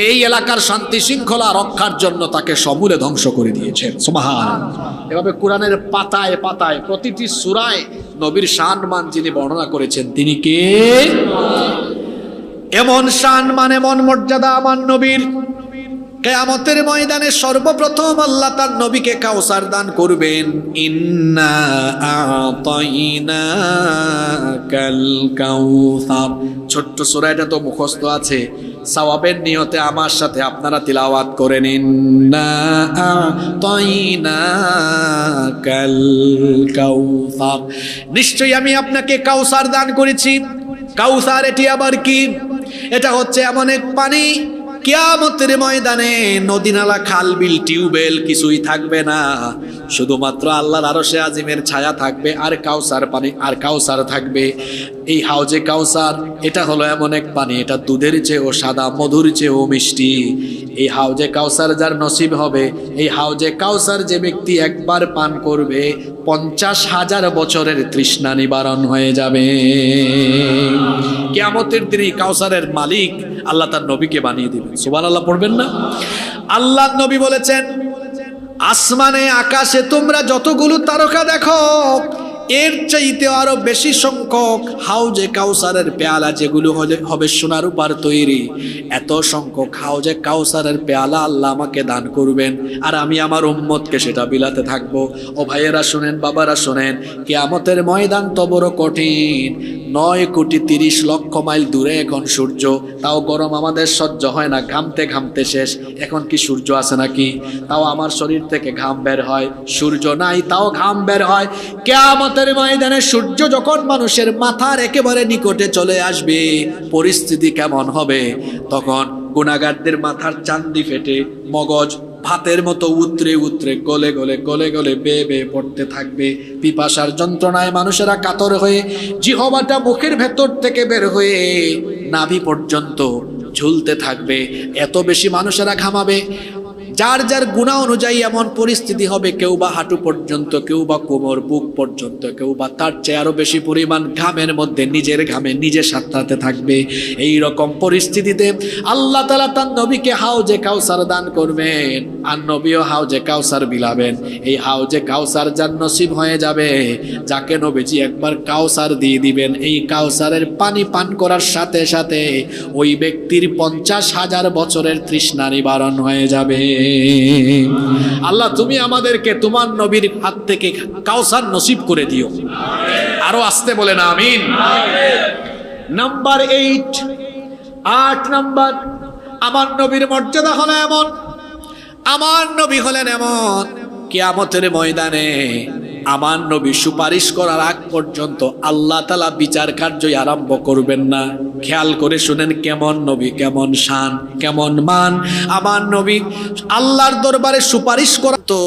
S1: এই এলাকার শান্তি শৃঙ্খলা রক্ষার জন্য তাকে সমূলে ধ্বংস করে দিয়েছেন। সুবহানাল্লাহ। এভাবে কোরআনের পাতায় পাতায় প্রতিটি সূরায় নবীর শান মান যিনি বর্ণনা করেছেন তিনি কে? এমন শান মান, এমন মর্যাদা আমার নবীর। কিয়ামতের ময়দানে সর্বপ্রথম আল্লাহ তার নবীকে কাউসার দান করবেন। ইন্না আ'তাইনাকাল কাউসার। ছোট্ট সূরা, এটা তো মুখস্থ আছে, সওয়াবের নিয়তে আমার সাথে আপনারা তিলাওয়াত করেন। ইন্না আ'তাইনাকাল কাউসার, নিশ্চয়ই আমি আপনাকে কাউসার দান করেছি। কাউসার এটি আবার কি? এটা হচ্ছে এমন এক পানি, কিয়ামতের ময়দানে নদী নালা খাল বিল টিউবওয়েল কিছুই থাকবে না, শুধুমাত্র আল্লাহর আরশে আজিমের ছায়া থাকবে, আর কাউসার পানি, আর কাউসার থাকবে। এই হাউজে কাউসার এটা হলো এমন এক পানি, এটা দুধের চেয়েও সাদা, মধুর চেয়েও মিষ্টি। এই হাউজে কাউসার যার নসিব হবে, এই হাউজে কাউসার যে ব্যক্তি একবার পান করবে 50,000 বছরের তৃষ্ণা নিবারণ হয়ে যাবে। কিয়ামতের দিনে কাউসারের মালিক আল্লাহ তার নবীকে বানিয়ে দিবেন। সুবহানাল্লাহ পড়বেন না? আল্লাহ নবী বলেছেন, আসমানে আকাশে তোমরা যতগুলো তারকা দেখো, এর চাইতে আরো বেশি সংখ্যক হাউজে কাউসারের পেয়ালা যেগুলো হবে সোনার উপর তৈরি, এত সংখ্যক হাউজে কাউসারের পেয়ালা আল্লাহ আমাকে দান করবেন, আর আমি আমার উম্মতকে সেটা বিলাতে থাকবো। ও ভাইয়েরা শুনেন, বাবারা শুনেন, কিয়ামতের ময়দান তো বড় কঠিন। 9,30,00,000 মাইল দূরে এখন সূর্য, তাও গরম আমাদের সহ্য হয় না, ঘামতে ঘামতে শেষ। এখন কি সূর্য আছে নাকি? তাও আমার শরীর থেকে ঘাম বের হয়। সূর্য নাই, তাও ঘাম বের হয়। কিয়ামতের ময়দানে সূর্য যখন মানুষের মাথার একেবারে নিকটে চলে আসবে, পরিস্থিতি কেমন হবে? তখন গুনাহগারদের মাথার চান্দি ফেটে মগজ ভাতের মতো উতরে উতরে গলে গলে গলে গলে বেয়ে বেয়ে পড়তে থাকবে। পিপাসার যন্ত্রণায় মানুষেরা কাতর হয়ে জিহ্বাটা মুখের ভেতর থেকে বের হয়ে নাভি পর্যন্ত ঝুলতে থাকবে। এত বেশি মানুষেরা ঘামাবে, যার যার গুনাহ অনুযায়ী এমন পরিস্থিতি হবে, কেউ বা হাঁটু পর্যন্ত, কেউ বা কোমর বুক পর্যন্ত, কেউ বা তার চেয়ে আরো বেশি পরিমাণ ঘামের মধ্যে নিজের ঘামে নিজে সাঁতরাতে থাকবে। এই রকম পরিস্থিতিতে আল্লাহ তাআলা তার নবীকে হাউজে কাউসার দান করবেন, আর নবীও হাউজে কাউসার বিলাবেন। এই হাউজে কাউসার যার নসিব হয়ে যাবে, যাকে নবীজি একবার কাউসার দিয়ে দিবেন, এই কাউসারের পানি পান করার সাথে সাথে ওই ব্যক্তির 50,000 বছরের তৃষ্ণা নিবারণ হয়ে যাবে। আল্লাহ তুমি আমাদেরকে তোমার নবীর হাত থেকে কাউসার নসিব করে দিও। আরো আসতে বলেন আমিন। নাম্বার 8 নাম্বার, আমার নবীর মর্যাদা হলো এমন, আমার নবী হলেন এমন, কিয়ামতের ময়দানে আমার নবী সুপারিশ করার আগ পর্যন্ত আল্লাহ তাআলা বিচার কার্যই আরম্ভ করবেন না। খেয়াল করে শুনেন, কেমন নবী, কেমন শান, কেমন মান। আমার নবী আল্লাহর দরবারে সুপারিশ করা তো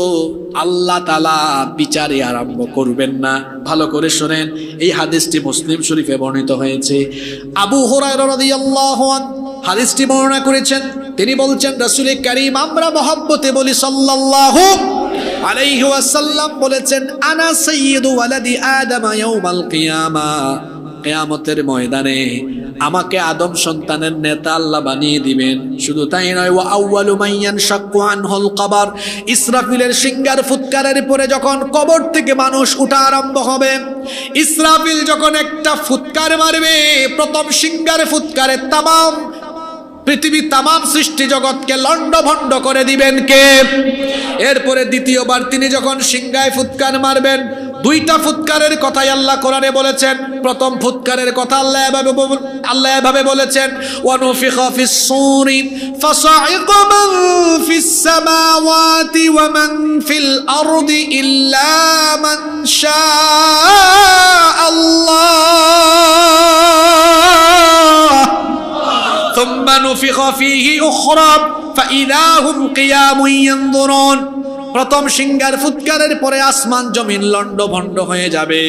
S1: আল্লাহ তাআলা বিচারে আরম্ভ করবেন না। ভালো করে শুনেন, এই হাদিসটি মুসলিম শরীফে বর্ণিত হয়েছে। আবু হুরায়রা রাদিয়াল্লাহু আনহু হাদিসটি বর্ণনা করেছেন। তিনি বলছেন, রাসূল কারীম আমরা মহব্বতে বলি সাল্লাল্লাহু আলাইহি ওয়াসাল্লাম বলেছেন, আনা সাইয়্যিদু ওয়ালাদি আদম ইয়াউমাল কিয়ামা, কিয়ামতের ময়দানে আমাকে আদম সন্তানের নেতা আল্লাহ বানিয়ে দিবেন। শুধু তাই নয়, ওয়া আউয়ালু মান ইয়ানশাক্কু আনহুল কবর, ইসরাফিলের সিঙ্গার ফুৎকারের পরে যখন কবর থেকে মানুষ উঠা আরম্ভ হবে, ইসরাফিল যখন একটা ফুৎকার মারবে, প্রথম সিঙ্গার ফুৎকারে তামাম পৃথিবী, তামাম সৃষ্টি জগৎকে লন্ডভন্ড করে দিবেন কে? এরপরে দ্বিতীয়বার তিনি যখন সিংহায় ফুৎকার মারবেন, 2টা ফুৎকারের কথাই আল্লাহ কোরআনে বলেছেন। প্রথম ফুৎকারের কথা আল্লাহ এভাবে বলেছেন, ওয়া নুফিখা ফিস সূরি ফাসাইকা মান ফিস সামাওয়াতি ওয়া মান ফিল আরদি ইল্লা মান শাআ আল্লাহ থুম্মা নুফিখা ফীহি উখরা ফাইযা হুম কিয়ামুন ইয়ানজুরুন। প্রথম সিংহার ফুৎকারের পরে আসমান জমিন লন্ডভন্ড হয়ে যাবে।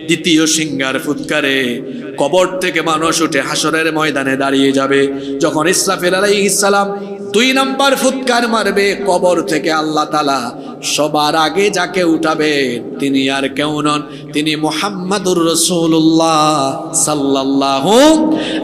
S1: দ্বিতীয় সিংহার ফুৎকারে কবর থেকে মানুষ উঠে হাসরের ময়দানে দাঁড়িয়ে যাবে। যখন ইসরাফিল আলাইহিস সালাম 2 নম্বর ফুৎকার মারবে, কবর থেকে আল্লাহ তাআলা সবার আগে যাকে উঠাবেন তিনি আর কেউ নন, তিনি মুহাম্মাদুর রাসূলুল্লাহ সাল্লাল্লাহু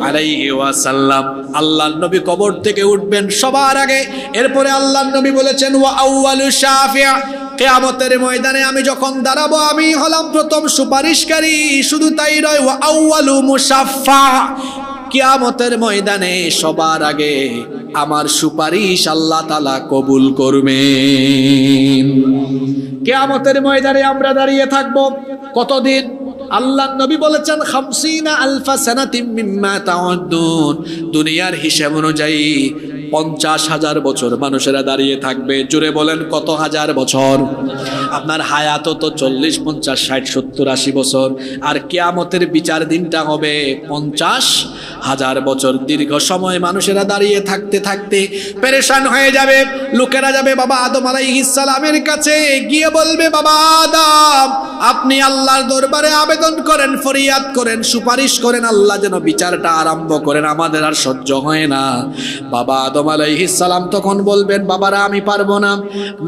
S1: আলাইহি ওয়াসাল্লাম। আল্লাহর নবী কবর থেকে উঠবেন সবার আগে। এরপরে আল্লাহর নবী বলেছেন, ওয়া আউয়ালু শাফি'a, কিয়ামতের ময়দানে আমি যখন দাঁড়াবো আমি হলাম প্রথম সুপারিশকারী। শুধু তাই নয়, ওয়া আউয়ালু মুশাফফা', কিয়ামতের ময়দানে সবার আগে আমার সুপারিশ আল্লাহ তাআলা কবুল করবেন। কিয়ামতের ময়দানে আমরা দাঁড়িয়ে থাকব কতদিন? আল্লাহর নবী বলেছেন, 50 আলফা সানাতিম মিম্মা তাউদ্দুন, দুনিয়ার হিসাব অনুযায়ী 50,000 বছর মানুষেরা দাঁড়িয়ে থাকবে। জোরে বলেন, কত হাজার বছর? আপনার হায়াত তো 40, 50, 60, 70, 80 বছর, আর কিয়ামতের বিচার দিনটা হবে 50,000 বছর। দীর্ঘ সময় মানুষেরা দাঁড়িয়ে থাকতে থাকতে পেরেশান হয়ে যাবে। লোকেরা যাবে বাবা আদম আলাইহিস সালামের কাছে, গিয়ে বলবে, বাবা আদম আপনি আল্লাহর দরবারে আবেদন করেন, ফরিয়াদ করেন, সুপারিশ করেন, আল্লাহ যেন বিচারটা আরম্ভ করেন, আমাদের আর সহ্য হয় না। বাবা আদম আলাইহিস সালাম তখন বলবেন, বাবারা আমি পারবো না,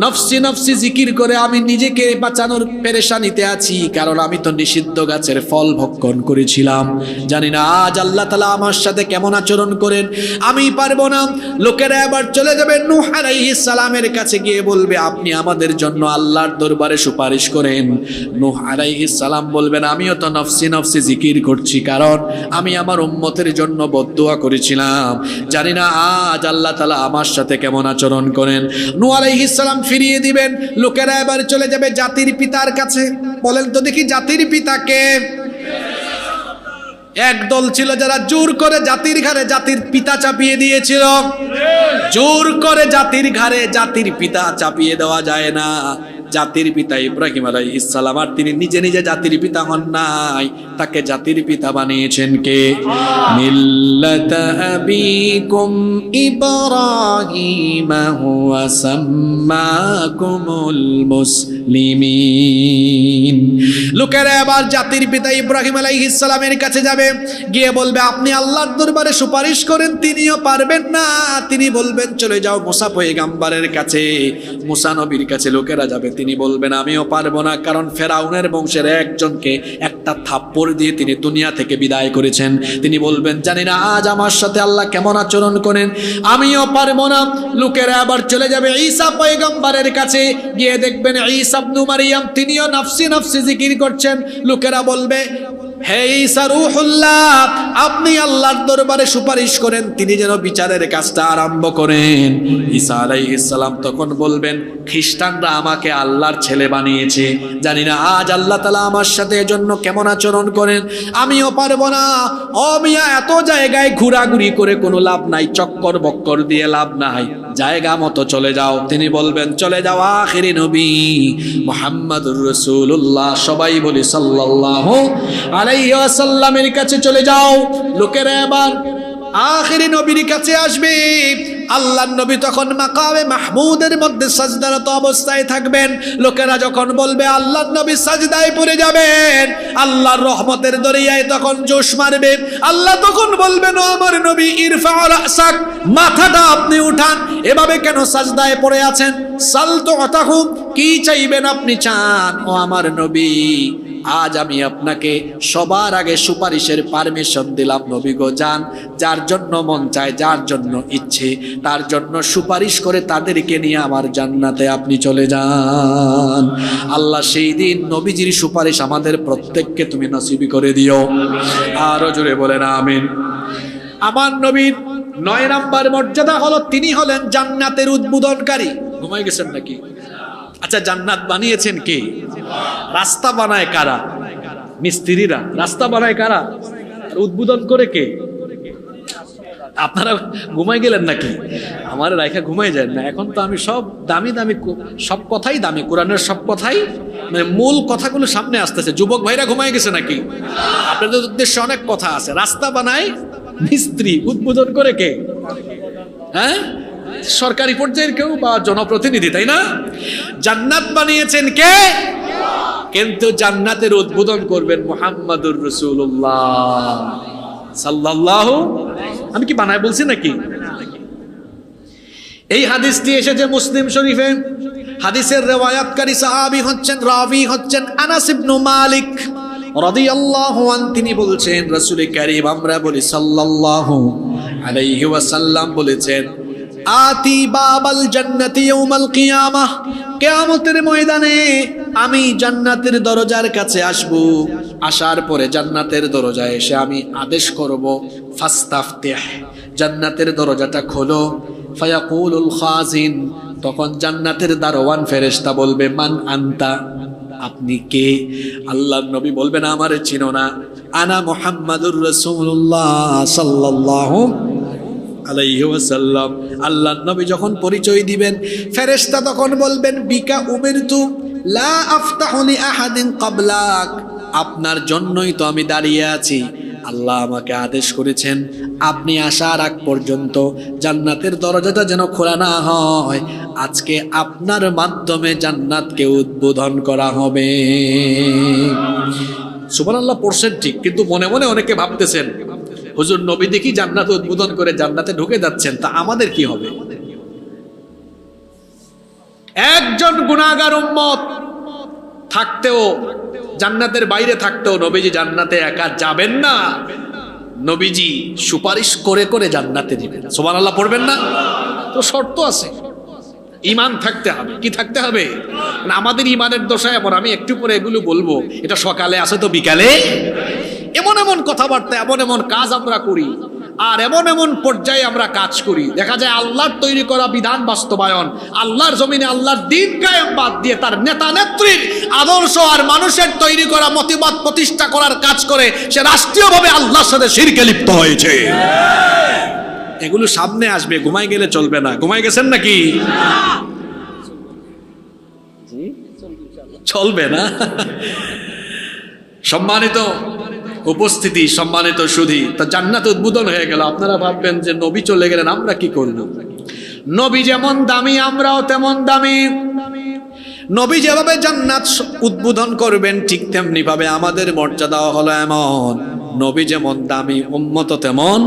S1: নফসি নফসি জিকির করে আমি নিজেকে বাঁচানোর পেরেশানিতে আছি, কারণ আমি তো নিষিদ্ধ গাছের ফল ভক্ষণ করেছিলাম। জানি না আজ আল্লাহ তাআলা আমার সাথে কেমন আচরণ করেন, আমি পারবো না। লোকেরা এবার চলে যাবে নূহ আলাইহিস সালামের কাছে, গিয়ে বলবে, আপনি আমাদের জন্য আল্লাহর দরবারে সুপারিশ করেন। নূহ আলাইহিস সালাম বলবেন আমিও তো নফসি নফসি জিকির করছি, কারণ আমি আমার উম্মতের জন্য বদদুয়া করেছিলাম, জানি না আজ আল্লাহ তাআলা আমার সাথে কেমন আচরণ করেন। নূহ আলাইহিস সালাম ফিরিয়ে দিবেন, লোকেরা এবার চলে যাবে জাতির পিতার কাছে। বলেন তো দেখি জাতির পিতা কে? একদল ছিল যারা জোর করে জাতির ঘাড়ে জাতির পিতা চাপিয়ে দিয়েছিল। জোর করে জাতির ঘাড়ে জাতির পিতা চাপিয়ে দেওয়া যায় না। জাতির পিতা ইব্রাহিম আলাইহিস সালাম, আর তিনি নিজে নিজে জাতির পিতা হন নাই, তাকে জাতির পিতা বানিয়েছেন কে? মিল্লাতা আবিকুম ইব্রাহিম হুয়া সাম্মাকুমুল মুসলিমিন। লোকেরা এবার জাতির পিতা ইব্রাহিম আলাইহিস সালামের কাছে যাবে, গিয়ে বলবে আপনি আল্লাহর দরবারে সুপারিশ করেন, তিনিও পারবেন না। তিনি বলবেন চলে যাও মুসা পয়গম্বরের কাছে। মুসা নবীর কাছে লোকেরা যাবে, তিনি বলবেন আমিও পারবো না, কারণ ফেরাউনের বংশের একজনকে একটা থাপ্পড় দিয়ে তিনি দুনিয়া থেকে বিদায় করেছেন। তিনি বলবেন জানি না আজ আমার সাথে আল্লাহ কেমন আচরণ করেন, আমিও পারবো না। লোকেরা আবার চলে যাবে ঈসা পয়গম্বরের কাছে, গিয়ে দেখবেন ঈসা ইবনে মারইয়াম তিনিও নফসি নফসি জিকির করছেন। লোকেরা বলবে হে ঈসা রূহুল্লাহ, আপনি আল্লাহর দরবারে সুপারিশ করেন, তিনি যেন বিচারের কাজটা আরম্ভ করেন। ঈসা আলাইহিস সালাম তখন বলবেন খ্রিস্টানরা আমাকে আল্লাহর ছেলে বানিয়েছে, জানি না আজ আল্লাহ তাআলা আমার সাথে এজন্য কেমন আচরণ করেন, আমিও পারবো না। ও মিয়া, এত জায়গায় ঘোরাঘুরি করে কোনো লাভ নাই, চক্কর বক্কর দিয়ে লাভ নাই, জায়গা মতো চলে যাও। তিনি বলবেন চলে যাও আখিরি নবী মুহাম্মদুর রাসূলুল্লাহ, সবাই বলি সাল্লাল্লাহু আলাইহি ওয়াসাল্লামের কাছে চলে যাও। লোকেরা এবার আখিরি নবীর কাছে আসবে। আল্লাহর নবী তখন মাকামে মাহমুদের মধ্যে সাজদারত অবস্থায় থাকবেন। লোকেরা যখন বলবে আল্লাহর নবী সাজদায় পড়ে যাবেন, আল্লাহর রহমতের দরিয়ায় তখন জোশ মারবে। আল্লাহ তখন বলবেন ও আমার নবী ইরফা রাসাক, মাথাটা আপনি উঠান, এভাবে কেন সাজদায় পড়ে আছেন? সালতু আতাহুম, কি চাইবেন আপনি চান ও আমার নবী। আজ আমি আপনাকে সবার আগে সুপারিশের পারমিশন দিলাম, নবী গো যান, যার জন্য মন চায়, যার জন্য ইচ্ছে, তার জন্য সুপারিশ করে তাদেরকে নিয়ে আমার জান্নাতে আপনি চলে যান। আল্লাহ সেই দিন নবীজির সুপারিশ আমাদের প্রত্যেককে তুমি নসিব করে দিও। আরো জোরে বলেন আমিন। আমার নবীর 9 নাম্বার মর্যাদা হলো তিনি হলেন জান্নাতের উদ্বোধনকারী। ঘুমাই গেছেন নাকি? আচ্ছা, জান্নাত বানিয়েছেন কে? রাস্তা বানায় কারা? মিস্ত্রিরা। রাস্তা বানায় কারা? উদ্বোধন করে কে? আপনারা ঘুমাই গেলেন নাকি? আমার রাইখা ঘুমাই যায় না। এখন তো আমি সব দামি দামি সব কথাই দামি, কোরআনের সব কথাই মানে মূল কথাগুলো সামনে আসতেছে। যুবক ভাইরা ঘুমাই গেছে নাকি? আপনাদের উদ্দেশ্যে অনেক কথা আছে। রাস্তা বানায় মিস্ত্রি, উদ্বোধন করে কে? হ্যাঁ, সরকারি পর্যায়ের কেউ বা জনপ্রতিনিধি, তাই না? জান্নাত বানিয়েছেন কে? কিন্তু জান্নাতের উদ্বোধন করবেন মুহাম্মাদুর রাসূলুল্লাহ সাল্লাল্লাহু। আমি কি বানায় বলছি নাকি? এই হাদিসটি এসেছে মুসলিম শরীফে। হাদিসের রিওয়ায়াতকারী সাহাবী হচ্ছেন, রাবী হচ্ছেন আনাস ইবনে মালিক রাদিয়াল্লাহু আন। তিনি বলছেন রাসূল কারীম, আমরা বলি সাল্লাল্লাহু আলাইহি ওয়াসাল্লাম বলেছেন আতি বাবাল জান্নাতি ইয়াউমাল কিয়ামাহ, কিয়ামতের ময়দানে আমি জান্নাতের দরজার কাছে আসব। আসার পরে জান্নাতের দরজায় এসে আমি আদেশ করব ফাস্তাফতিহ, জান্নাতের দরজাটা খোলো। ফায়াকুলুল খাজিন, তখন জান্নাতের দারোয়ান ফেরেশতা বলবে মান আনতা, আপনি কে? আল্লাহর নবী বলবেন আমারে চিনো না? আনা মুহাম্মাদুর রাসূলুল্লাহ সাল্লাল্লাহু আলাইহি ওয়াসাল্লাম। আল্লাহর নবী যখন পরিচয় দিবেন, ফেরেশতা তখন বলবেন বিকা উমিরতু লা আফতাহু লি আহাদিন ক্বাবলাক, আপনার জন্যই তো আমি দাঁড়িয়ে আছি। আল্লাহ আমাকে আদেশ করেছেন আপনি আসার আগ পর্যন্ত জান্নাতের দরজাটা যেন খোলা না হয়। আজকে আপনার মাধ্যমে জান্নাতকে উদ্বোধন করা হবে। সুবহানাল্লাহ পড়ছেন ঠিক, কিন্তু মনে মনে অনেকে ভাবতেছেন হুজুর নবী দেখি জান্নাত উদ্বোধন করে জান্নাতে ঢুকে যাচ্ছেন, তা আমাদের কি হবে? একজন গুনাহগার উম্মত থাকতেও, জান্নাতের বাইরে থাকতেও নবীজি জান্নাতে একা যাবেন না, নবীজি সুপারিশ করে করে জান্নাতে দিবেন। সুবহানাল্লাহ পড়বেন না? তো শর্ত আছে। ঈমান থাকতে হবে। কি থাকতে হবে? মানে আমাদের ঈমানের দশা এমন, আমি একটু পরে এগুলো বলবো, এটা সকালে আছে তো বিকালে এমন এমন কথাবার্তা, এমন এমন কাজ আমরা করি, আর এমন এমন পর্যায়ে আমরা কাজ করি, দেখা যায় আল্লাহর তৈরি করা বিধান বাস্তবায়ন, আল্লাহর জমিনে আল্লাহর দ্বীন কায়েম বাদ দিয়ে তার নেতা নেত্রীর আদর্শ আর মানুষের তৈরি করা মতবাদ প্রতিষ্ঠা করার কাজ করে সে রাষ্ট্রীয়ভাবে আল্লাহর সাথে শিরকে লিপ্ত হয়েছে। এগুলো সামনে আসবে, ঘুমাই গেলে চলবে না। ঘুমাই গেছেন নাকি? চলবে না। সম্মানিত উপস্থিতি, সম্মানিত সুধী, তা জান্নাত উদ্বোধন হয়ে গেল। আপনারা ভাববেন যে নবী চলে গেলেন, আমরা কি করব? নবী যেমন দামি আমরাও তেমন দামি। নবী যেভাবে জান্নাত উদ্বোধন করবেন ঠিক তেমনি ভাবে আমাদের মর্যাদা হলো এমন। নবী যেমন দামি, উম্মত তেমন।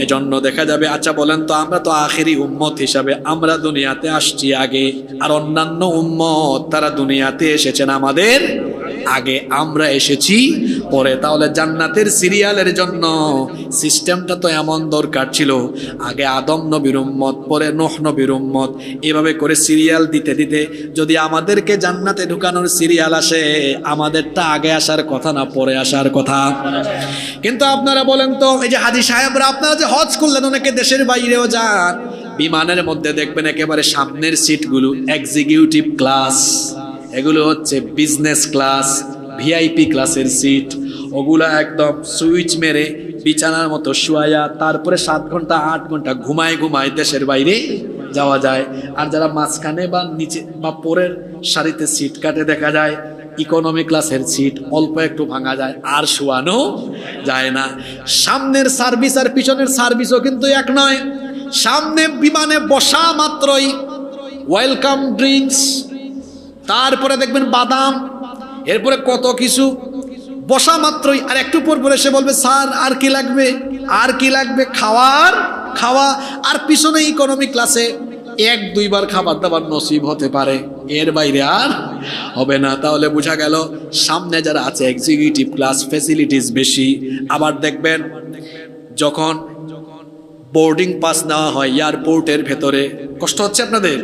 S1: এজন্য দেখা যাবে, আচ্ছা বলেন তো, আমরা তো আখেরি উম্মত হিসাবে আমরা দুনিয়াতে আসছি আগে, আর অন্যান্য উম্মত তারা দুনিয়াতে এসেছেন আমাদের আগে, আমরা এসেছি পরে। তাহলে জান্নাতের সিরিয়ালের জন্য সিস্টেমটা তো এমন দরকার ছিল, আগে আদম নবীর উম্মত, পরে নূহ নবীর উম্মত, এভাবে করে সিরিয়াল দিতে দিতে যদি আমাদেরকে জান্নাতে ঢুকানোর সিরিয়াল আসে, আমাদেরটা আগে আসার কথা না পরে আসার কথা। কিন্তু আপনারা বলেন তো, এই যে হাজী সাহেবরা, আপনারা যে হজ করলেন, অনেকে দেশের বাইরেও যান, বিমানের মধ্যে দেখবেন একেবারে সামনের সিটগুলো এক্সিকিউটিভ ক্লাস, এগুলো হচ্ছে বিজনেস ক্লাস, ভিআইপি ক্লাসের সিট। ওগুলা একদম সুইচ মেরে বিছানার মতো শুয়ায়া তারপরে 7 ঘন্টা 8 ঘন্টা ঘুমায় ঘুমায় দেশের বাইরে যাওয়া যায়। আর যারা মাঝখানে বা নিচে বা পরের সারিতে সিট কাটে, দেখা যায় ইকোনমি ক্লাসের সিট অল্প একটু ভাঙা যায়, আর শোয়ানো যায় না। সামনের সার্ভিস আর পিছনের সার্ভিসও কিন্তু এক নয়। সামনে বিমানে বসা মাত্রই ওয়েলকাম ড্রিঙ্কস, তারপরে দেখবেন বাদাম, এরপরে কত কিছু, বসা মাত্রই আর একটু পর পরে সে বলবে, স্যার আর কি লাগবে, আর কি লাগবে, খাওয়া। আর পিছনে ইকোনমি ক্লাসে 1-2 বার খাবার দাবার নসিব হতে পারে, এর বাইরে আর হবে না। তাহলে বোঝা গেল সামনে যারা আছে এক্সিকিউটিভ ক্লাস, ফ্যাসিলিটিস বেশি। আবার দেখবেন যখন বোর্ডিং পাস নেওয়া হয় এয়ারপোর্টের ভেতরে, কষ্ট হচ্ছে আপনাদের?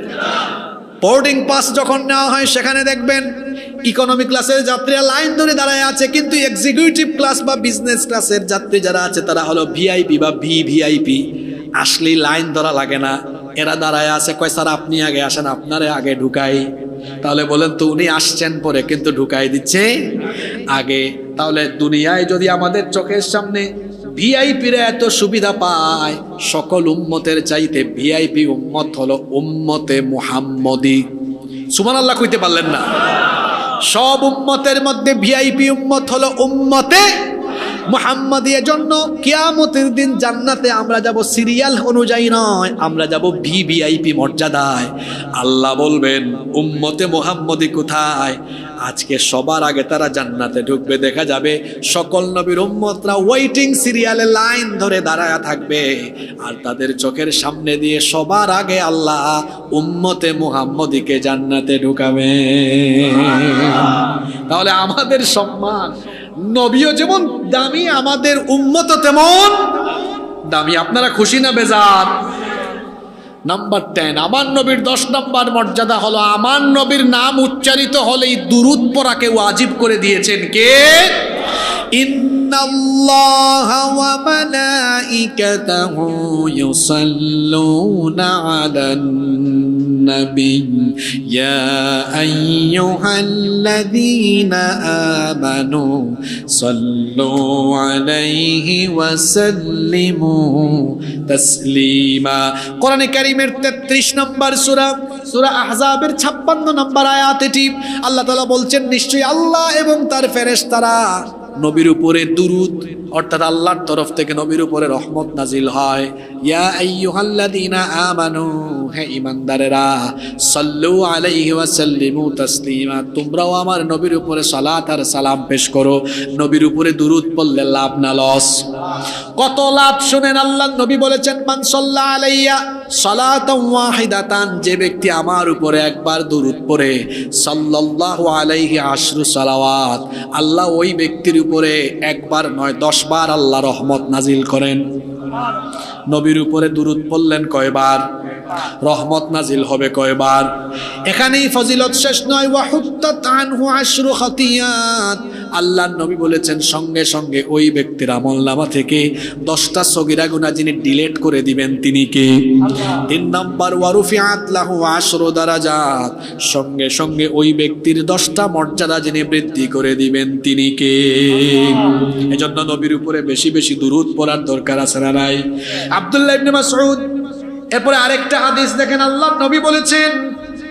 S1: বোর্ডিং পাস যখন নেওয়া হয় সেখানে দেখবেন ইকোনমি ক্লাসের যাত্রীরা লাইন ধরে দাঁড়ায় আছে, কিন্তু এক্সিকিউটিভ ক্লাস বা বিজনেস ক্লাসের যাত্রী যারা আছে তারা হলো ভিআইপি বা ভিভিআইপি, আসলে লাইন ধরা লাগে না, এরা দাঁড়ায় আছে, কয় স্যার আপনি আগে আসেন, আপনারে আগে ঢুকাই। তাহলে বলেন তো, উনি আসছেন পরে কিন্তু ঢুকাই দিচ্ছে আগে। তাহলে দুনিয়ায় যদি আমাদের চোখের সামনে ভিআইপিরা এত সুবিধা পায়, সকল উম্মতের চাইতে ভিআইপি উম্মত হলো উম্মতে মুহাম্মদী। সুবহানাল্লাহ কইতে পারলেন না? সব উম্মতের মধ্যে ভিআইপি উম্মত হলো উম্মতে মুহাম্মদী। এজন্য কিয়ামতের দিন জান্নাতে আমরা যাব সিরিয়াল অনুযায়ী নয়, আমরা যাব ভিভিআইপি মর্যাদায়। আল্লাহ বলবেন, উম্মতে মুহাম্মদী কোথায়? আজকে সবার আগে তারা জান্নাতে ঢুকবে। দেখা যাবে সকল নবীর উম্মতরা ওয়েটিং সিরিয়ালে লাইন ধরে দাঁড়ায় থাকবে, আর তাদের চোখের সামনে দিয়ে সবার আগে আল্লাহ উম্মতে মুহাম্মদীকে জান্নাতে ঢুকাবে। তাহলে আমাদের সম্মান, নবীও যেমন দামি, আমাদের উম্মত তেমন দামি। আপনারা খুশি না বেজার? নাম্বার 10, আমার নবীর 10 নম্বর মর্যাদা হলো, আমার নবীর নাম উচ্চারিত হলেই দুরূদ পড়াকে ওয়াজিব করে দিয়েছেন কে? ইন্নাল্লাহা ওয়া মালাইকাতাহু ইউসাল্লুনা আলান নবী ইয়া আইয়ুহাল্লাযীনা আমানু সাল্লু আলাইহি ওয়া সাল্লিমু তাসলিমা। কোরআনে কারীমের 33 নম্বর সূরা, সূরা আহজাবের 56 নম্বর আয়াত এটি। আল্লাহ তাআলা বলছেন, নিশ্চয়ই আল্লাহ এবং তার ফেরেশতারা নবীর উপরে দুরূদ, অর্থাৎ আল্লাহর তরফ থেকে নবীর উপরে রহমত নাজিল হয়। ইয়া আইয়ুহাল্লাযীনা আমানু, হে ঈমানদারেরা, সাল্লু আলাইহি ওয়া সাল্লিমু তাসলিমা, তোমরাও আমার নবীর উপরে সালাত আর সালাম পেশ করো। নবীর উপরে দুরূদ পড়লে লাভ না লস? কত লাভ শুনেন। আল্লাহর নবী বলেছেন, মান সাল্লা আলাইয়া সালাতান ওয়াহিদাতান, যে ব্যক্তি আমার উপরে একবার দুরূদ পড়ে, সাল্লাল্লাহু আলাইহি আশরু সালাওয়াত, আল্লাহ ওই ব্যক্তির উপরে একবার নয় 10 বার আল্লাহ রহমত নাজিল করেন। নবীর উপরে দুরূদ পড়লেন কয়বার? রহমত নাজিল হবে কয়বার? এখানেই ফজিলত শেষ নয়, ওয়া হুত্তাত আনহু আশরু খাতিয়াত। আল্লাহর নবী বলেছেন সঙ্গে সঙ্গে ওই ব্যক্তির আমলনামা থেকে 10টা সগীরা গুনাহ যিনি ডিলিট করে দিবেন তিনি কে? 3 নাম্বার, ওয়া রুফিআত লাহু আশরু দারাজাত। সঙ্গে সঙ্গে ওই ব্যক্তির 10টা মর্যাদা যিনি বৃদ্ধি করে দিবেন তিনি কে? এজন্য নবীর উপরে বেশি বেশি দুরূদ পড়ার দরকার আছে না নাই? আব্দুল্লাহ ইবনে মাসউদ, এরপরে আরেকটা হাদিস দেখেন, আল্লাহর নবী বলেছেন,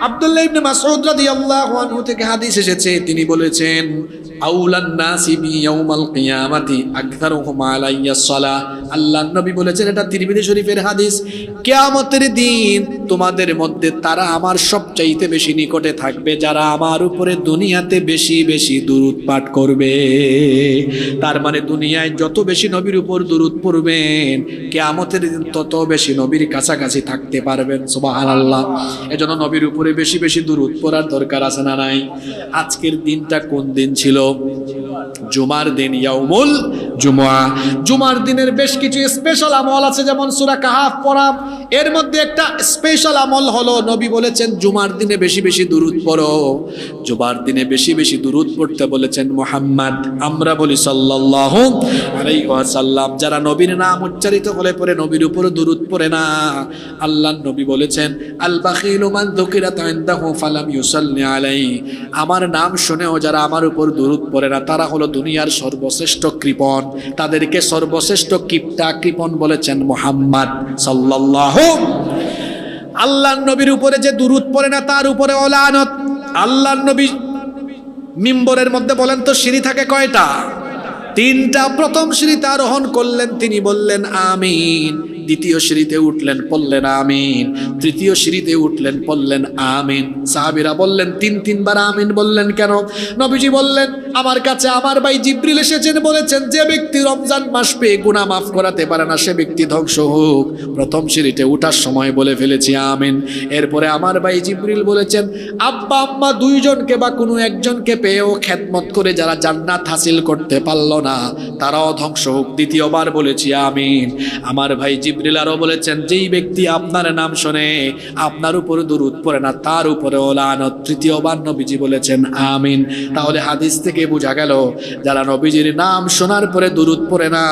S1: আব্দুল্লাহ ইবনে মাসউদ রাদিয়াল্লাহু আনহু থেকে হাদিস এসেছে, তিনি বলেছেন আউলান নাসি বি ইয়াউমাল কিয়ামাতি আকসারুহুম আলাইয়া সালাহ। আল্লাহর নবী বলেছেন, এটা তিরমিজি শরীফের হাদিস, কিয়ামতের দিন তোমাদের মধ্যে তারা আমার সবচাইতে বেশি নিকটে থাকবে যারা আমার উপরে দুনিয়াতে বেশি বেশি দুরূদ পাঠ করবে। তার মানে দুনিয়ায় যত বেশি নবীর উপর দুরূদ পড়বেন কিয়ামতের দিন তত বেশি নবীর কাছাকাছি থাকতে পারবেন। সুবহানাল্লাহ। এজন্য নবীর উপরে বেশি বেশি দুরূদ পড়ার দরকার আছে না নাই? আজকের দিনটা কোন দিন ছিল? জুমার দিন, ইয়াউমুল জুমআ। জুমার দিনের বেশ কিছু স্পেশাল আমল আছে, যেমন সূরা কাহাফ পড়া। এর মধ্যে একটা স্পেশাল আমল হলো, নবী বলেছেন জুমার দিনে বেশি বেশি দুরূদ পড়ো। জুমার দিনে বেশি বেশি দুরূদ পড়তে বলেছেন মুহাম্মদ। আমরা বলি সাল্লাল্লাহু আলাইহি ওয়াসাল্লাম। যারা নবীর নাম উচ্চারিত হলে পরে নবীর উপর দুরূদ পড়ে না, আল্লাহর নবী বলেছেন আল বাখিলু মান যুকিরাত ইনদাহু ফালাম ইউসাল্লি আলাইহি। আমার নাম শুনেও যারা আমার উপর দুরূদ পড়ে না তারা হলো দুনিয়ার সর্বশ্রেষ্ঠ কৃপণ। তাদেরকে সর্বশ্রেষ্ঠ কিপটা কৃপণ বলেছেন মুহাম্মদ সাল্লাল্লাহু। আল্লাহর নবীর উপরে যে দুরূদ পড়ে না তার উপরে লানত। আল্লাহর নবী মিম্বরের মধ্যে বলেন তো সিঁড়ি থাকে কয়টা? 3টা। প্রথম সিঁড়িতে আরোহণ করলেন, তিনি বললেন আমিন। দ্বিতীয় সিঁড়িতে উঠলেন, পড়লেন আমিন। তৃতীয় সিঁড়িতে উঠলেন, পড়লেন আমিন। সাহাবীরা বললেন 3বার আমিন বললেন কেন? নবীজি বললেন আমার কাছে আমার ভাই জিবরিল এসেছেন, বলেছেন যে ব্যক্তি রমজান মাস পেয়ে গুনাহ মাফ করাতে পারে না সে ব্যক্তি ধ্বংস হোক। প্রথম সিঁড়িতে উঠার সময় বলে ফেলেছি আমিন। এরপরে আমার ভাই জিবরিল বলেছেন আব্বা আম্মা 2 জনকে বা কোনো একজনকে পেয়েও খেদমত করে যারা জান্নাত হাসিল করতে পারল না তারাও ধ্বংস হোক। দ্বিতীয়বার বলেছি আমিন। আমার ভাই জিবরিল আরো বলেছেন যেই ব্যক্তি আপনার নাম শুনে আপনার উপর দুরূদ পড়ে না তার উপরে লানত। তৃতীয়বার নবীজি বলেছেন আমিন। তাহলে হাদিস থেকে বোঝা গেল যারা নবীজির নাম শোনার পরে দুরূদ পড়ে না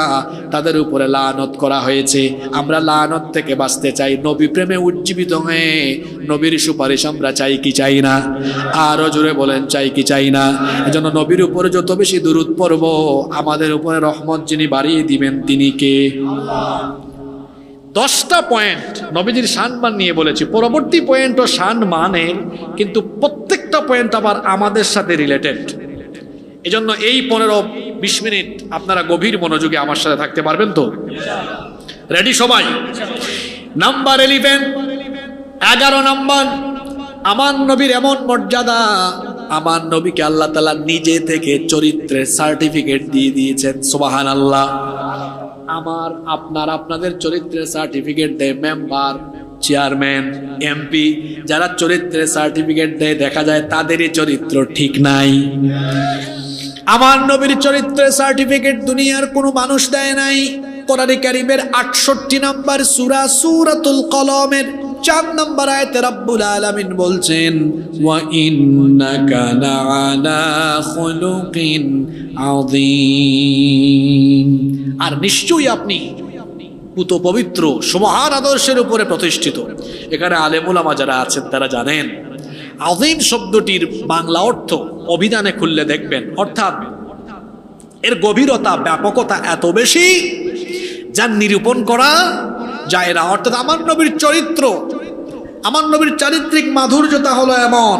S1: তাদের উপরে লানত করা হয়েছে। আমরা লানত থেকে বাঁচতে চাই, নবী প্রেমে উজ্জীবিত হয়ে নবীর সুপারিশ আমরা চাই কি চাই না? আরো জোরে বলেন চাই কি চাই না? এজন্য নবীর উপরে যত বেশি দুরূদ পড়ব আমাদের উপরে রহমত যিনি বাড়িয়ে দিবেন তিনি কে? আল্লাহ। 10টা পয়েন্ট নবীজির শানমান নিয়ে বলেছি। পরবর্তী পয়েন্টও শানমানের, কিন্তু প্রত্যেকটা পয়েন্ট আবার আমাদের সাথে রিলেটেড। এজন্য এই 15-20 মিনিট আপনারা গভীর মনোযোগে আমার সাথে থাকতে পারবেন তো? রেডি সবাই? নাম্বার 11 নাম্বার, আমার নবীর এমন মর্যাদা, আমার নবীকে আল্লাহ তাআলা নিজে থেকে চরিত্রের সার্টিফিকেট দিয়ে দিয়েছেন। সুবহানাল্লাহ। আমার আপনার আপনাদের চরিত্রের সার্টিফিকেট দেয় মেম্বার, চেয়ারম্যান, এমপি। যারা চরিত্রের সার্টিফিকেট দেয় দেখা যায় তাদেরই চরিত্র ঠিক নাই। আমার নবীর চরিত্রের সার্টিফিকেট দুনিয়ার কোনো মানুষ দেয় নাই। কোরআনে কারীমের 68 নম্বর সূরা সূরাতুল কলমের 4 নম্বর আয়াতে রব্বুল আলামিন বলছেন ওয়া ইন্নাকা লাআলা খুলুকিন আযীম। আর নিশ্চয়ই আপনি পুত পবিত্র সুমহান আদর্শের উপরে প্রতিষ্ঠিত। এখানে আলেম উলামা যারা আছেন তারা জানেন আযীম শব্দটির বাংলা অর্থ অভিধানে খুললে দেখবেন, অর্থাৎ এর গভীরতা ব্যাপকতা এত বেশি যা নিরূপণ করা যায় না। অর্থাৎ আমার নবীর চরিত্র, আমার নবীর চারিত্রিক মাধুর্যতা হলো এমন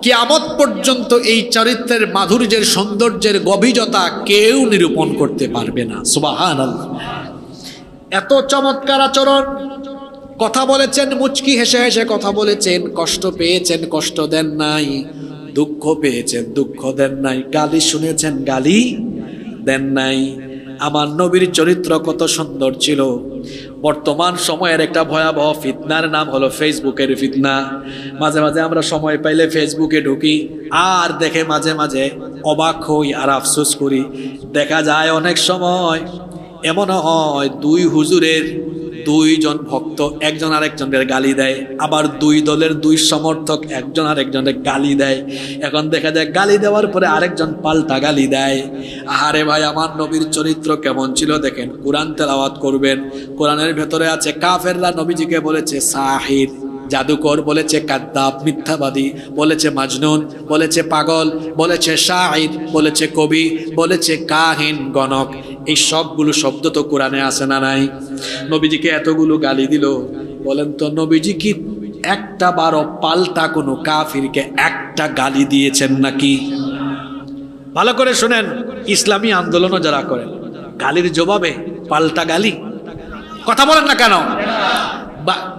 S1: কিয়ামত পর্যন্ত এই চরিত্রের মাধুর্যের সৌন্দর্যের গভীরতা কেউ নিরূপণ করতে পারবে না। সুবহানাল্লাহ। এত চমৎকার আচরণ, কথা বলেছেন মুচকি হেসে হেসে কথা বলেছেন, কষ্ট পেয়েছেন কষ্ট দেন নাই, দুঃখ পেয়েছেন দুঃখ দেন নাই, গালি শুনেছেন গালি দেন নাই। আমার নবীর চরিত্র কত সুন্দর ছিল। বর্তমান সময়ের একটা ভয়াবহ ফিতনার নাম হলো ফেসবুকের ফিতনা। মাঝে মাঝে আমরা সময় পাইলে ফেসবুকে ঢুকি আর দেখে মাঝে মাঝে অবাক হই আর আফসোস করি। দেখা যায় অনেক সময় এমন হয় 2 হুজুরের দুইজন ভক্ত একজন আরেকজনের গালি দেয়, আবার দুই দলের দুই সমর্থক একজন আরেকজনের গালি দেয়। এখন দেখা যায় গালি দেওয়ার পরে আরেকজন পাল্টা গালি দেয়। আরে ভাই, আমার নবীর চরিত্র কেমন ছিল দেখেন। কোরআন তেলাওয়াত করবেন, কোরআনের ভেতরে আছে কাফেররা নবীজিকে বলেছে সাহির, জাদুকর, বলেছে কাদ্দাব, মিথ্যাবাদী, বলেছে মাজনুন, বলেছে পাগল, বলেছে শাইর, বলেছে কবি, বলেছে কাহিন, গণক। এই সবগুলো শব্দ তো কোরআনে আছে না নাই? নবীজিকে এতগুলো গালি দিল, বলেন তো নবীজি কি একটা বারো পাল্টা কোনো কাফিরকে একটা গালি দিয়েছেন নাকি? ভালো করে শুনেন, ইসলামী আন্দোলনও যারা করেন গালির জবাবে পাল্টা গালি, কথা বলেন না কেন?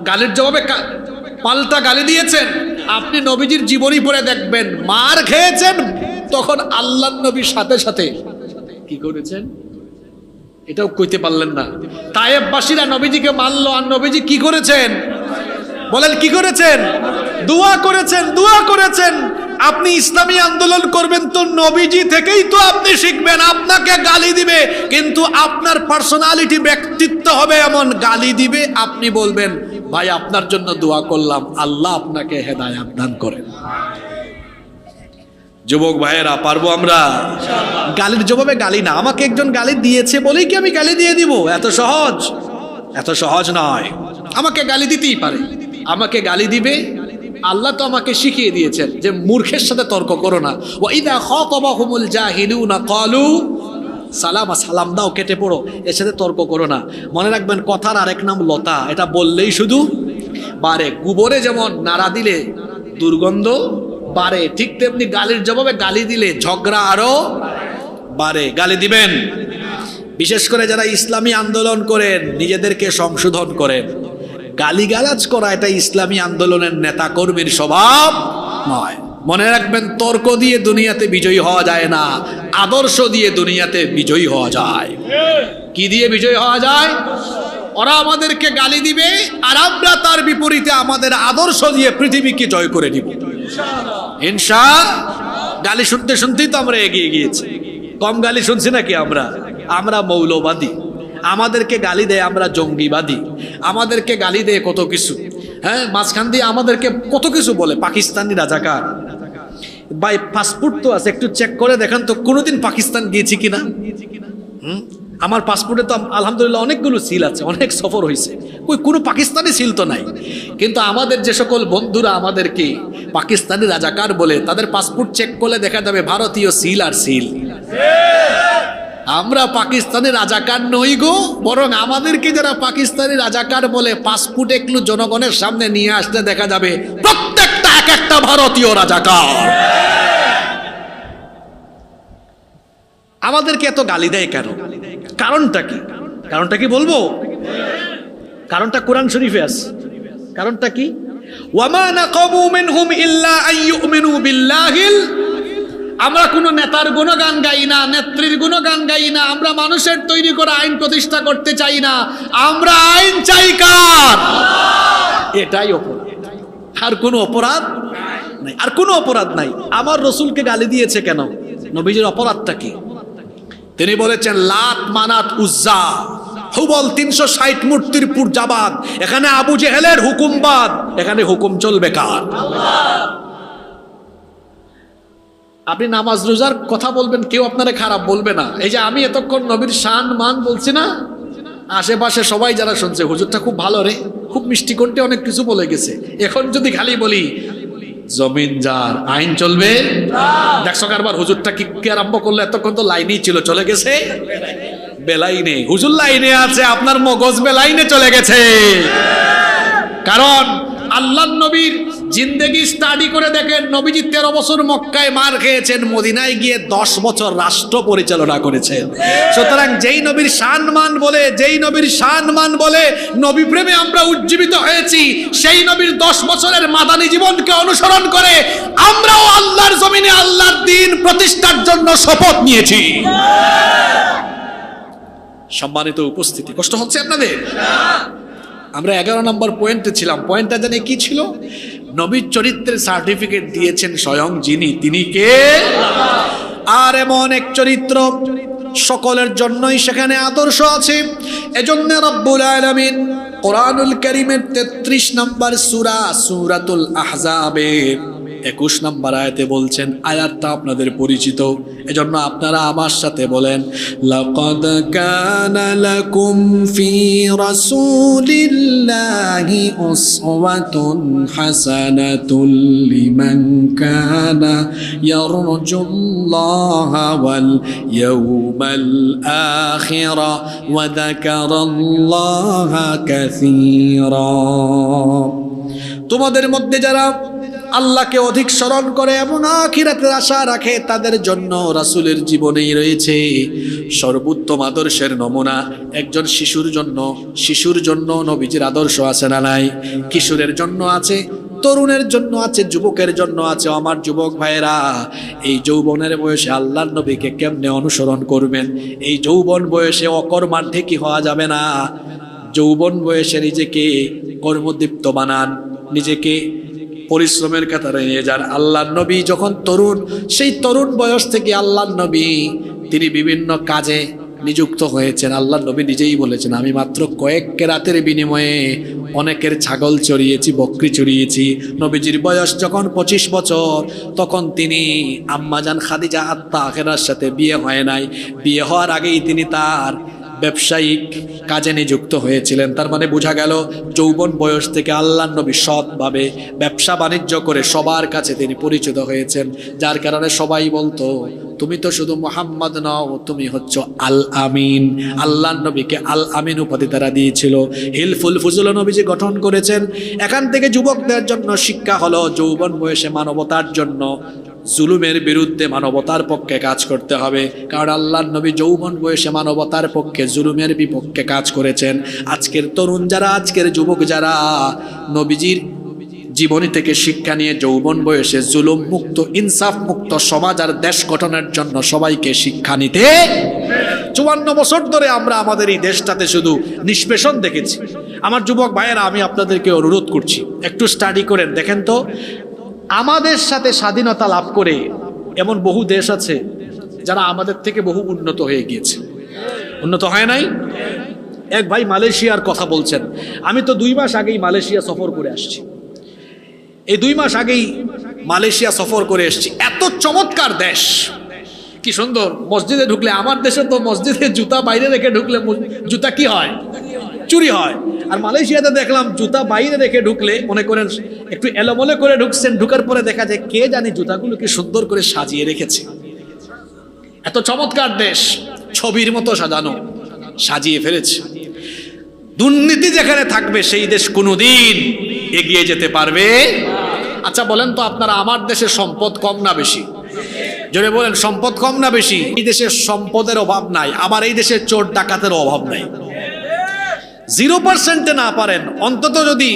S1: গালির জবাবে পাল্টা গালি দিয়েছেন। আপনি নবীজির জীবনী পড়ে দেখবেন, মার খেয়েছেন তখন আল্লাহর নবীর সাথে সাথে কি করেছেন এটাও কইতে পারলেন না। তায়েববাসীরা নবীজিকে মারলো, আর নবীজি কি করেছেন বলেন? কি করেছেন? দোয়া করেছেন, দোয়া করেছেন। আপনি ইসলামী আন্দোলন করবেন তো নবীজি থেকেই তো আপনি শিখবেন। আপনাকে গালি দিবে, কিন্তু আপনার পার্সোনালিটি, ব্যক্তিত্ব হবে এমন, গালি দিবে আপনি বলবেন ভাই আপনার জন্য দোয়া করলাম, আল্লাহ আপনাকে হেদায়েত দান করেন। যুবক ভাইয়েরা, পারবো আমরা? গালির জবাবে গালি না। আমাকে একজন গালি দিয়েছে বলেই কি আমি গালি দিয়ে দিব? এত সহজ, এত সহজ নয়। আমাকে গালি দিতেই পারে, আমাকে গালি দিবে। আল্লাহ তো আমাকে শিখিয়ে দিয়েছেন যে মূর্খের সাথে তর্ক করো না। ওয়া ইযা খাতাবাহুমুল জাহিলুনা ক্বালু সালামা, সালাম দাও, কেটে পড়ো, এর সাথে তর্ক করো না। মনে রাখবেন, কথার আরেক নাম লতা। এটা বললেই শুধু বাড়ে। গোবরে যেমন নাড়া দিলে দুর্গন্ধ বাড়ে, ঠিক তেমনি গালির জবাবে গালি দিলে ঝগড়া আরো বাড়ে। গালি দিবেন, বিশেষ করে যারা ইসলামী আন্দোলন করেন, নিজেদেরকে সংশোধন করেন। গালিগালাজ করা এটা ইসলামী আন্দোলনের নেতা কর্মীর স্বভাব নয়। মনে রাখবেন, তর্ক দিয়ে দুনিয়াতে বিজয়ী হওয়া যায় না, আদর্শ দিয়ে দুনিয়াতে বিজয়ী হওয়া যায়। কি দিয়ে বিজয়ী হওয়া যায়? ওরা আমাদেরকে গালি দিবে, আর আমরা তার বিপরীতে আমাদের আদর্শ দিয়ে পৃথিবীকে জয় করে নিব ইনশাআল্লাহ। গালি শুনতে শুনতেই তো আমরা এগিয়ে গিয়েছি। কম গালি শুনছি নাকি আমরা? আমরা মৌলবাদী, আমাদেরকে গালি দেয় আমরা জঙ্গিবাদী, আমাদেরকে গালি দেয় কত কিছু। হ্যাঁ, মাঝখান দিয়ে আমাদেরকে কত কিছু বলে, পাকিস্তানি রাজাকার। ভাই পাসপোর্ট তো আছে, একটু চেক করে দেখেন তো কোনোদিন পাকিস্তান গিয়েছি কিনা। আমার পাসপোর্টে তো আলহামদুলিল্লাহ অনেকগুলো সিল আছে, অনেক সফর হয়েছে, কোনো পাকিস্তানি সিল তো নাই। কিন্তু আমাদের যে সকল বন্ধুরা আমাদেরকে পাকিস্তানি রাজাকার বলে, তাদের পাসপোর্ট চেক করলে দেখা যাবে ভারতীয় সিল আর সিল। আমরা পাকিস্তানি রাজাকার নই গো, বরং আমাদেরকে যারা পাকিস্তানি রাজাকার বলে পাসপোর্ট একটু জনগণের সামনে নিয়ে আসতে দেখা যাবে প্রত্যেকটা এক একটা ভারতীয় রাজাকার। আমাদেরকে এত গালি দেয় কেন? কারণটা কি? কারণটা কি বলবো? কারণটা কোরআন শরীফে আছে। কারণটা কি? ওয়ামা নাকামু মিনহুম ইল্লা আন ইউমিনু বিল্লাহিল। আমরা কোনো নেতার গুণগান গাই না, নেত্রীর গুণগান গাই না, আমরা মানুষের তৈরি করা আইন প্রতিষ্ঠা করতে চাই না, আমরা আইন চাই কার? এটাই অপরাধ, আর কোনো অপরাধ নাই, আর কোনো অপরাধ নাই। আমার রসুলকে গালি দিয়েছে কেন? নবীজির অপরাধটা কি? তিনি বলেছেন লাত, মানাত, উজ্জা, হুবল 360 মূর্তির পূজাবাদ, এখানে আবু জেহেলের হুকুমবাদ, এখানে হুকুম চলবে কার? আপনি নামাজ রোজার কথা বলবেন, কেউ আপনারা খারাপ বলবে না। এই যে আমি এতক্ষণ নবীর শান মান বলছি না, আশেপাশে সবাই যারা শুনছে হুজুরটা খুব ভালো রে, খুব মিষ্টি কণ্ঠে অনেক কিছু বলে গেছে, এখন যদি খালি বলি জমিন যার, আইন চলবে। দেখছো কারবার হুজুরটা কি আরম্ভ করলো, এতক্ষণ তো লাইনেই ছিল, চলে গেছে বেলাই নেই। হুজুর লাইনে আছে, আপনার মগজ বেলাইনে চলে গেছে। কারণ আল্লাহর নবীর জিন্দেগি স্টাডি করে দেখেন, নবীজি 13 বছর মক্কায় মার খেয়েছেন, মদিনায় গিয়ে 10 বছর রাষ্ট্র পরিচালনা করেছেন। সুতরাং যেই নবীর সম্মান বলে, যেই নবীর সম্মান বলে নবী প্রেমে আমরা উজ্জীবিত হয়েছি, সেই নবীর 10 বছরের মাদানী জীবনকে অনুসরণ করে আমরাও আল্লাহর জমিনে আল্লাহর দ্বীন প্রতিষ্ঠার জন্য শপথ নিয়েছি। সম্মানিত উপস্থিতি, কষ্ট হচ্ছে আপনাদের? আমরা 11 নম্বর পয়েন্টে ছিলাম। পয়েন্টটা জানি কি ছিল? নবীর চরিত্রের সার্টিফিকেট দিয়েছেন স্বয়ং যিনি, তিনি কে? আর এমন এক চরিত্র সকলের জন্যই সেখানে আদর্শ আছে। এজন্য রব্বুল আলামিন কোরআনুল কারীমের 33 নম্বর সূরা সূরাতুল আহজাবের 21 নম্বর আয়াতে বলছেন, আয়াতটা আপনাদের পরিচিত, এজন্য আপনারা আমার সাথে বলেন, লাকাদ কানা লাকুম ফি রাসূলিল্লাহি উসওয়াতুন হাসানাতুল লিমান কানা ইয়ারজুল্লাহা ওয়াল ইয়াউমাল আখিরা ওয়া যাকারাল্লাহা কাসীরা। তোমাদের মধ্যে যারা আল্লাহকে অধিক স্মরণ করে এবং আখিরাতের আশা রাখে তাদের জন্য রাসূলের জীবনেই রয়েছে সর্বোত্তম আদর্শের নমুনা। একজন শিশুর জন্য নবীজির আদর্শ আছে না নাই? কিশোরের জন্য আছে, তরুণের জন্য আছে, যুবকের জন্য আছে। আমার যুবক ভাইয়েরা, এই যৌবনের বয়সে আল্লাহর নবীকে কেমনে অনুসরণ করবেন? এই যৌবন বয়সে অকর্মার ঢেকি হওয়া যাবে না। যৌবন বয়সে নিজেকে কর্মদীপ্ত বানান, নিজেকে পরিশ্রমের কাতারে নিয়ে যান। আল্লাহর নবী যখন তরুণ, সেই তরুণ বয়স থেকে আল্লাহর নবী তিনি বিভিন্ন কাজে নিযুক্ত হয়েছেন। আল্লাহর নবী নিজেই বলেছেন, আমি মাত্র কয়েক রাতের বিনিময়ে অনেকের ছাগল চড়িয়েছি, বকরি চড়িয়েছি। নবীজির বয়স যখন 25 বছর, তখন তিনি আম্মাজান খাদিজা আত-তাহেরার সাথে বিয়ে হয় নাই। বিয়ে হওয়ার আগেই তিনি তার ব্যবসায়িক কাজে নিযুক্ত হয়েছিলেন। তার মানে বোঝা গেল যৌবন বয়স থেকে আল্লাহর নবী সৎভাবে ব্যবসা বাণিজ্য করে সবার কাছে তিনি পরিচিত হয়েছেন, যার কারণে সবাই বলতো, তুমি তো শুধু মুহাম্মদ নও, তুমি হচ্ছ আল আমিন। আল্লাহর নবীকে আল আমিন উপাধি তারা দিয়েছিল। হিলফুল ফুজুল নবীজি গঠন করেছেন। এখান থেকে যুবকদের জন্য শিক্ষা হলো, যৌবন বয়সে মানবতার জন্য, জুলুমের বিরুদ্ধে মানবতার পক্ষে কাজ করতে হবে। কারণ আল্লাহর নবী যৌবন বয়সে মানবতার পক্ষে, জুলুমের বিপক্ষে কাজ করেছেন। আজকের তরুণ যারা, আজকের যুবক যারা নবীজির জীবনী থেকে শিক্ষা নিয়ে যৌবন বয়সে জুলুম মুক্ত, ইনসাফ মুক্ত সমাজ আর দেশ গঠনের জন্য সবাইকে শিক্ষা নিতে। 54 বছর ধরে আমরা আমাদের এই দেশটাতে শুধু নিষ্পেষণ দেখেছি। আমার যুবক ভাইয়েরা, আমি আপনাদেরকে অনুরোধ করছি, একটু স্টাডি করেন, দেখেন তো আমাদের সাথে স্বাধীনতা লাভ করে এমন বহু দেশ আছে যারা আমাদের থেকে বহু উন্নত হয়ে গিয়েছে। উন্নত হয় নাই? এক ভাই মালয়েশিয়ার কথা বলছেন, আমি তো 2 মাস আগেই মালয়েশিয়া সফর করে আসছি। এই 2 মাস আগেই মালয়েশিয়া সফর করে এসেছি। এত চমৎকার দেশ, কি সুন্দর। মসজিদে ঢুকলে, আমার দেশে তো মসজিদে জুতা বাইরে রেখে ঢুকলে জুতা কি হয়? চুরি হয়। আর মালয়েশিয়াতে দেখলাম জুতা বাইরে রেখে ঢুকলে, মনে করেন একটু এলোমেলো করে ঢুকছেন, ঢুকার পরে দেখা যায় কে জানি জুতাগুলোকে সুন্দর করে সাজিয়ে রেখেছে। এত চমৎকার দেশ, ছবির মতো সাজানো, সাজিয়ে ফেলেছে। দুর্নীতি যেখানে থাকবে সেই দেশ কোনোদিন এগিয়ে যেতে পারবে। আচ্ছা বলেন তো আপনারা, আমার দেশের সম্পদ কম না বেশি? জোরে বলেন, সম্পদ কম না বেশি? এই দেশে সম্পদের অভাব নাই, আবার এই দেশে চোর ডাকাতের অভাব নাই। 0% না পারেন, অন্তত যদি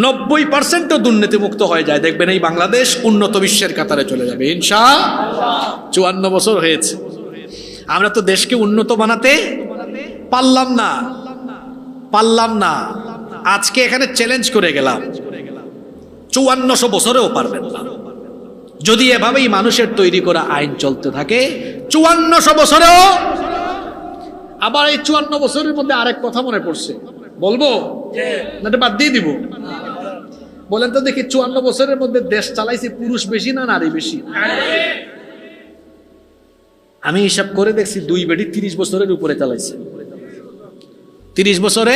S1: 90% দুর্নীতিমুক্ত হয়ে যায়, দেখবেন এই বাংলাদেশ উন্নত বিশ্বের কাতারে চলে যাবে ইনশাআল্লাহ। 54 বছর হয়েছে, আমরা তো দেশকে উন্নত বানাতে পারলাম না। আজকে এখানে চ্যালেঞ্জ করে গেলাম, 5400 বছরেও পারবেন না। যদি এভাবেই মানুষের তৈরি করা আইন চলতে থাকে 5400 বছরেও। আবার এই 54 বছরের মধ্যে আরেক কথা মনে পড়ছে, বলবো না বাদ দিয়ে দিব? বলেন তো দেখি, 54 বছরের মধ্যে দেশ চালাইছে পুরুষ বেশি না নারী বেশি? আমি হিসাব করে দেখছি 2 বেটি 30 বছরের উপরে চালাইছে। 30 বছরে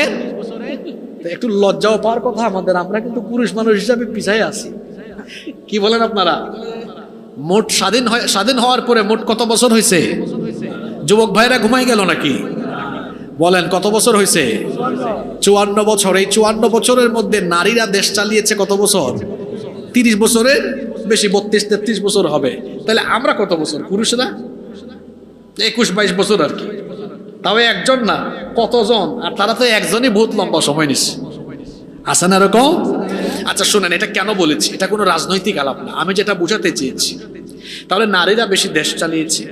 S1: একটু লজ্জাও পাওয়ার কথা আমাদের, আমরা কিন্তু পুরুষ মানুষ হিসাবে পিছায় আছি। কি বলেন আপনারা? মোট স্বাধীন হওয়ার পরে মোট কত বছর হয়েছে? যুবক ভাইরা ঘুমাই গেল নাকি? বলেন কত বছর হয়েছে? 54 বছর। এই 54 বছরের মধ্যে নারীরা দেশ চালিয়েছে কত বছর? 30 বছরের বেশি, 32-33 বছর হবে। তাহলে আমরা কত বছর? পুরুষরা 21-22 বছর আর কি। তাও একজন না, কতজন? আর তারা তো একজনই বহুত লম্বা সময় নিচ্ছে, আছে না এরকম? আচ্ছা শুনেন, এটা কেন বলেছি? এটা কোনো রাজনৈতিক আলাপ না, আমি যেটা বোঝাতে চেয়েছি, তাহলে নারীরা বেশি দেশ চালিয়েছে।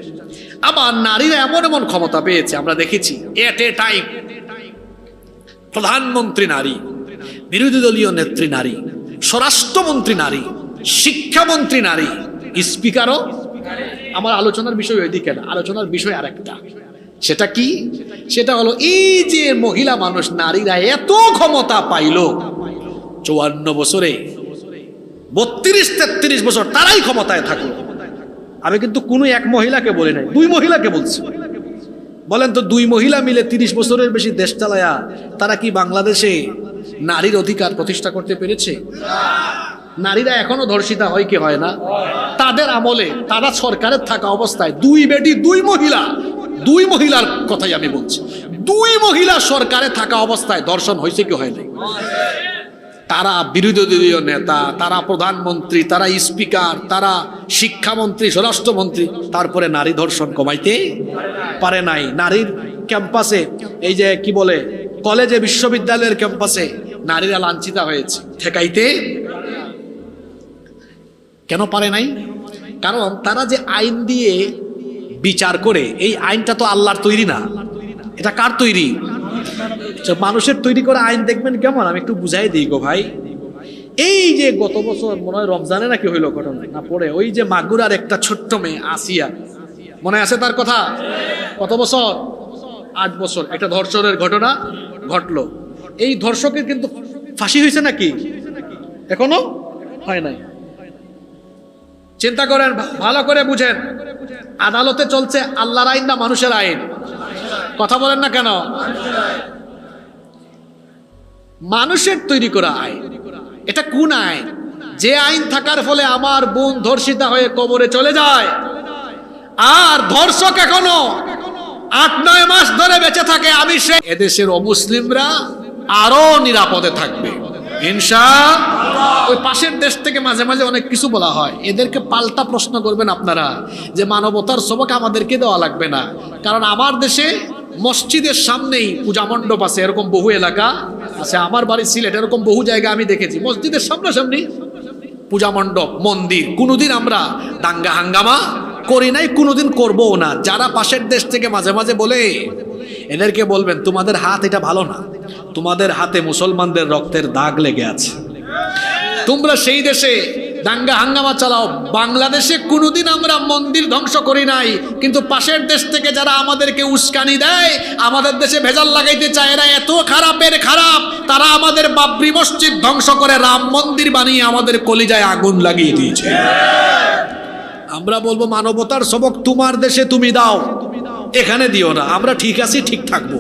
S1: আবার নারীরা এমন এমন ক্ষমতা পেয়েছে, আমরা দেখেছি এট এ টাইম প্রধানমন্ত্রী নারী, বিরোধী দলীয় নেত্রী নারী, স্বরাষ্ট্রমন্ত্রী নারী, শিক্ষামন্ত্রী নারী, স্পিকারও। আমার আলোচনার বিষয় ওইদিকে না, আলোচনার বিষয় আরেকটা। সেটা কি? সেটা হলো এই যে মহিলা মানুষ, নারীরা এত ক্ষমতা পাইল 54 বছরে, 32-33 বছর তারাই ক্ষমতায় থাকলো। আমি কিন্তু কোনো এক মহিলাকে বলি নাই, 2 মহিলাকে বলছি। বলেন তো 2 মহিলা মিলে 30 বছরের বেশি দেশ চালায়া তারা কি বাংলাদেশে নারীর অধিকার প্রতিষ্ঠা করতে পেরেছে? নারীরা এখনো ধর্ষিতা হয় কি হয় না? তাদের আমলে, তারা সরকারের থাকা অবস্থায় 2 বেটি 2 মহিলা, 2 মহিলার কথাই আমি বলছি, 2 মহিলা সরকারে থাকা অবস্থায় ধর্ষণ হয়েছে কি হয় নাই? তারা বিরোধী দলীয় নেতা, তারা প্রধানমন্ত্রী, তারা স্পিকার, তারা শিক্ষামন্ত্রী, স্বরাষ্ট্রমন্ত্রী, তারপরে নারী ধর্ষণ কমাইতে পারে নাই। নারীর ক্যাম্পাসে, এই যে কি বলে, কলেজে বিশ্ববিদ্যালয়ের ক্যাম্পাসে নারীরা লাঞ্ছিতা হয়েছে, ঠেকাইতে কেন পারে নাই? কারণ তারা যে আইন দিয়ে বিচার করে, এই আইনটা তো আল্লাহর তৈরি না, এটা কার তৈরি? মানুষের তৈরি করা আইন। দেখবেন কেমন, আমি একটু বুঝাই দিই গো ভাই। এই যে গত বছর মনে হয় রমজানে নাকি হইলো ঘটনা না পড়ে, ওই যে মাগুরার একটা ছোট্ট মেয়ে আসিয়া, মনে আছে তার কথা? কত বছর? 8 বছর। একটা ধর্ষণের ঘটনা ঘটলো। এই ধর্ষকের কিন্তু ফাঁসি হয়েছে নাকি? এখনো হয় নাই। চিন্তা করেন, ভালো করে বুঝেন, আদালতে চলছে আল্লাহর আইন না মানুষের আইন? কথা বলেন না কেন? মানুষের তৈরি করা আইন। এটা কোন আইন? যে আইন থাকার ফলে আমার বোন ধর্ষিতা হয়ে কবরে চলে যায়, আর ধর্ষক এখনো 8-9 মাস ধরে বেঁচে থাকে, আমি সে এদেশের অমুসলিমরা আরো নিরাপদে থাকবে ইনশাআল্লাহ। ওই পাশের দেশ থেকে মাঝে মাঝে অনেক কিছু বলা হয়, এদেরকে পাল্টা প্রশ্ন করবেন আপনারা যে মানবতার সবক আমাদেরকে দেওয়া লাগবে না, কারণ আমার দেশে মসজিদের সামনেই পূজা মণ্ডপ আছে, এরকম বহু এলাকা আছে। আমার বাড়ি সিলেট, এরকম বহু জায়গা আমি দেখেছি মসজিদের সামনাসামনি পূজা মণ্ডপ, মন্দির। কোনোদিন আমরা দাঙ্গা হাঙ্গামা করি নাই, কোনোদিন করবও না। যারা পাশের দেশ থেকে মাঝে মাঝে বলে, এদেরকে বলবেন তোমাদের হাত এটা ভালো না, তোমাদের হাতে মুসলমানদের রক্তের দাগ লেগে আছে, তোমরা সেই দেশে দাঙ্গা হাঙ্গামা চালাও। বাংলাদেশে কোনোদিন আমরা মন্দির ধ্বংস করি নাই, কিন্তু পাশের দেশ থেকে যারা আমাদেরকে উস্কানি দেয়, আমাদের দেশে ভেজাল লাগাইতে চায়, এরা এত খারাপের খারাপ, তারা আমাদের বাবরি মসজিদ ধ্বংস করে রাম মন্দির বানিয়ে আমাদের কলিজায় আগুন লাগিয়ে দিয়েছে। আমরা বলবো মানবতার সবক তোমার দেশে তুমি দাও, এখানে দিও না। আমরা ঠিক আছি, ঠিক থাকবো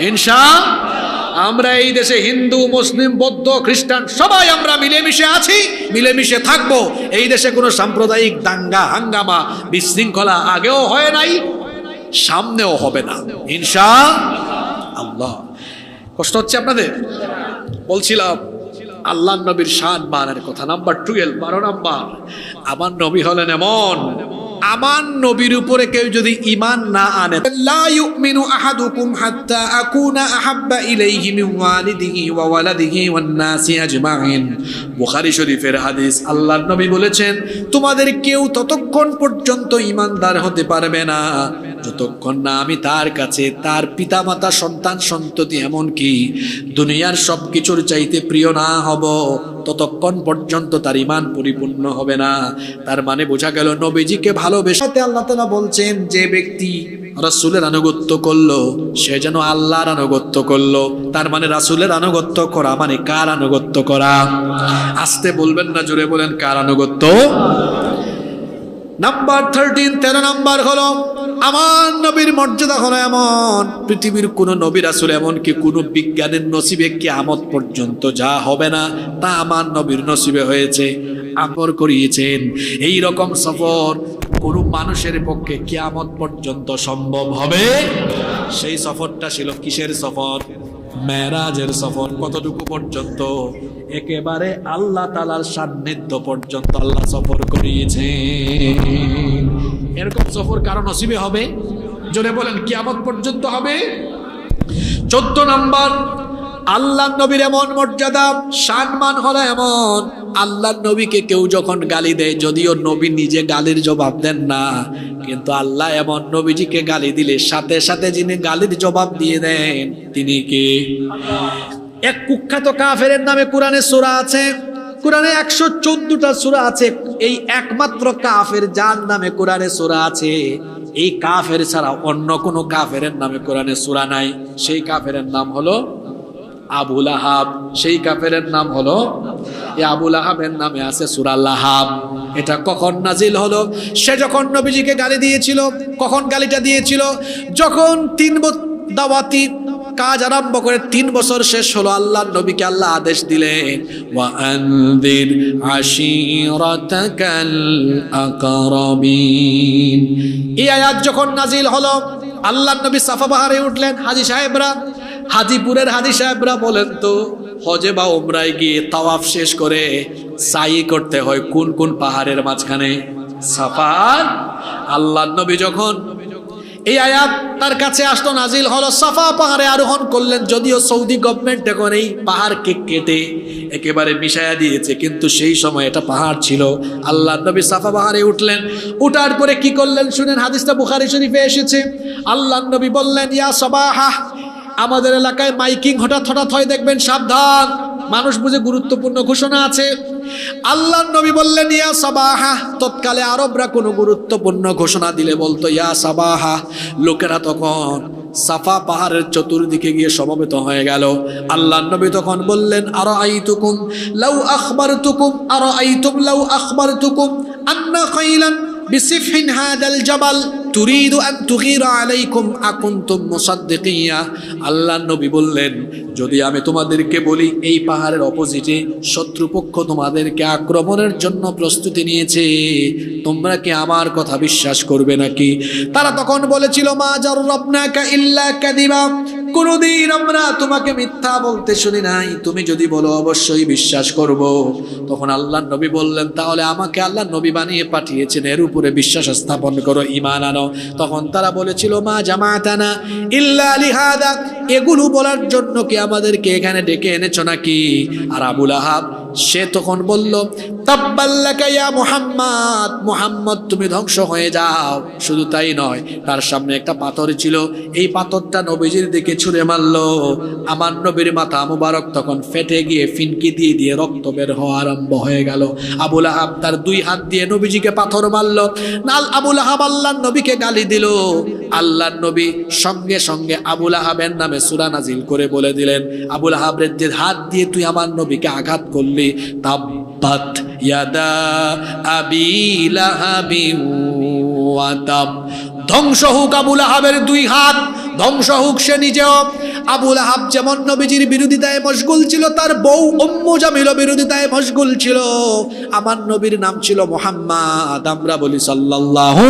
S1: ইনশাআল্লাহ। আমরা এই দেশে হিন্দু, মুসলিম, বৌদ্ধ, খ্রিস্টান সবাই আমরা মিলেমিশে আছি, মিলেমিশে থাকবো। এই দেশে কোনো সাম্প্রদায়িক দাঙ্গা হাঙ্গামা বিশৃঙ্খলা আগেও হয় নাই, সামনেও হবে না ইনশাআল্লাহ। কষ্ট হচ্ছে আপনাদের? বলছিলাম আল্লাহ নবীর শান মানের কথা। নাম্বার 12, 12 নাম্বার, আমার নবী হলেন এমন, আমার নবীর উপরে কেউ যদি ঈমান না আনে, লা ইউমিনু আহাদুকুম হাত্তা আকুনা আহাব্বা ইলাইহি মিন ওয়ালিদিহি ওয়া ওয়ালাদিহি ওয়ান নাসি আজমাইন। বুখারী শরীফের হাদিস। আল্লাহর নবী বলেছেন, তোমাদের কেউ ততক্ষণ পর্যন্ত ঈমানদার হতে পারবে না যতক্ষণ না আমি তার কাছে তার পিতামাতা, সন্তান সন্ততি, এমনকি দুনিয়ার সবকিছুর চাইতে প্রিয় না হব, ততক্ষণ পর্যন্ত তার ঈমান পরিপূর্ণ হবে না। তার মানে বোঝা গেল নবীজিকে ভালোবেসে আল্লাহ তাআলা বলছেন, যে ব্যক্তি রাসূলের আনুগত্য করলো সে যেন আল্লাহর আনুগত্য করলো। তার মানে রাসূলের আনুগত্য করা মানে কার আনুগত্য করা? আস্তে বলবেন না, জোরে বলেন, কার আনুগত্য? নাম্বার 13, 13 নাম্বার হলো, আমার নবীর মর্যাদা হলো এমন, পৃথিবীর কোন নবী রাসূল, এমনকি কোন বিজ্ঞানের নসিবে কিয়ামত পর্যন্ত যা হবে না তা আমার নবীর নসিবে হয়েছে। আমর করিয়েছেন এই রকম সফর কোন মানুষের পক্ষে কিয়ামত পর্যন্ত সম্ভব হবে। সেই সফরটা ছিল কিসের সফর? মেরাজের সফর। কতটুকু পর্যন্ত? একেবারে আল্লাহ তাআলার সান্নিধ্য পর্যন্ত আল্লাহ সফর করিয়েছেন। এরকম সফর কারো নসিবে হবে? জোরে বলেন, কিয়ামত পর্যন্ত হবে। 14 নাম্বার, আল্লাহ নবীর এমন মর্যাদা, সম্মান হলো এমন, আল্লাহ নবীকে কেউ যখন গালি দেয়, যদিও নবী নিজে গালির জবাব দেন না, কিন্তু আল্লাহ এমন নবীজিকে গালি দিলে সাথে সাথে যিনি গালির জবাব দিয়ে দেন তিনি কে? এক কুখ্যাত কাফেরের নামে কোরআনে সূরা আছে, কোরআনে 114টা সূরা আছে। এই একমাত্র কাফের যার নামে কোরআনে সূরা আছে, এই কাফের ছাড়া অন্য কোনো কাফের নামে কোরআনে সূরা নাই। সেই কাফের নাম হলো আবু লাহাব। সেই কাফের নাম হলো, এই আবু লাহাবের নামে আছে সূরা লাহাব। এটা কখন নাজিল হলো? সে যখন নবীজিকে গালি দিয়েছিল। কখন গালিটা দিয়েছিল? যখন 3 দাওয়াতি কাজ আরম্ভ করে 3 বছর শেষ হলো, আল্লাহর নবীকে আল্লাহ আদেশ দিলেন, ওয়া আনদির আশিরাতাকাল আকরাবিন। এই আয়াত যখন নাজিল হলো, আল্লাহর নবী সাফা পাহাড়ে উঠলেন। হাজী সাহেবরা, হাজীপুরের হাজী সাহেবরা বলেন তো, হজে বা উমরায় গিয়ে তাওয়াফ শেষ করে সাই করতে হয় কোন কোন পাহাড়ের মাঝখানে? সাফা। আল্লাহর নবী যখন এই আয়াত তার কাছে আসলো, নাজিল হলো, সাফা পাহাড়ে আরোহণ করলেন। যদিও সৌদি গভর্নমেন্ট এখন এই পাহাড়কে কেটে একেবারে মিশায়া দিয়েছে, কিন্তু সেই সময় এটা পাহাড় ছিল। আল্লাহর নবী সাফা পাহাড়ে উঠলেন। উঠার পরে কি করলেন শুনেন, হাদিসটা বুখারী শরীফে এসেছে। আল্লাহর নবী বললেন, ইয়া সাবাহা। আমাদের এলাকায় মাইকিং হঠাৎ হঠাৎ হয়, দেখবেন, সাবধান, মানুষ বুঝে গুরুত্বপূর্ণ ঘোষণা আছে। আল্লাহর নবী বললেন, ইয়া সাবাহা। তৎকালে আরবরা কোনো গুরুত্বপূর্ণ ঘোষণা দিলে বলতো ইয়া সাবাহা। লোকেরা তখন সাফা পাহাড়ের চতুর্দিকে গিয়ে সমবেত হয়ে গেল। আল্লাহর নবী তখন বললেন, আরাআইতুকুম লাউ আখবারতুকুম, আরাআইতুম লাউ আখবারতুকুম আন্না খাইলান বিসিফহিন হাদাল জাবাল তুরিদু আন তুগীরা আলাইকুম আকুনতুম মুসাদ্দিকিয়া। আল্লাহর নবী বললেন, যদি আমি তোমাদেরকে বলি এই পাহাড়ের অপোজিটে শত্রুপক্ষ তোমাদেরকে আক্রমণের জন্য প্রস্তুতি নিয়েছে, তোমরা কি আমার কথা বিশ্বাস করবে নাকি? তারা তখন বলেছিল, মা জাররাবনাকা ইল্লা কাযিবা, কোনদিন আমরা তোমাকে মিথ্যা বলতে শুনি নাই, তুমি যদি বলো অবশ্যই বিশ্বাস করব। তখন আল্লাহর নবী বললেন, তাহলে আমাকে আল্লাহর নবী বানিয়ে পাঠিয়েছেন, এর উপরে বিশ্বাস স্থাপন করো, ঈমান আনো। তখন তারা বলেছিল, মা জামাতানা ইল্লা লিহাদা, এগুলো বলার জন্য কি আমাদেরকে এখানে ডেকে এনেছো নাকি? আর আবু লাহাব সে তখন বলল, তাব্বাল্লাকা ইয়া মুহাম্মদ, মুহাম্মদ তুমি ধ্বংস হয়ে যাও। শুধু তাই নয়, তার সামনে একটা পাথর ছিল, এই পাথরটা নবীজির দিকে ছুঁড়ে মারলো। আমার নবীর মাথা মুবারক তখন ফেটে গিয়ে ফিনকি দিয়ে দিয়ে রক্ত বের হওয়া আরম্ভ হয়ে গেল। আবু লাহাব তার 2 হাত দিয়ে নবীজিকে পাথর মারলো। নাল আবু লাহাব আল্লাহর নবীকে গালি দিল। আল্লাহর নবী সঙ্গে সঙ্গে আবু লাহাবের নামে সূরা নাজিল করে বলে দিলেন, আবু লাহাবের যে হাত দিয়ে তুই আমার নবীকে আঘাত করলি, তাব্বাত ইয়াদা আবি লাহাবি ওয়া তাব, ধ্বংস হোক আবু লাহাবের 2 হাত, ধ্বংস হোক সে নিজেও। আবু লাহাব যেমন নবীজির বিরোধিতায় মশগুল ছিল, তার বউ উম্মু জামিলও বিরোধিতায় মশগুল ছিল। আমার নবীর নাম ছিল মুহাম্মদ, আমরা বলি সাল্লাল্লাহু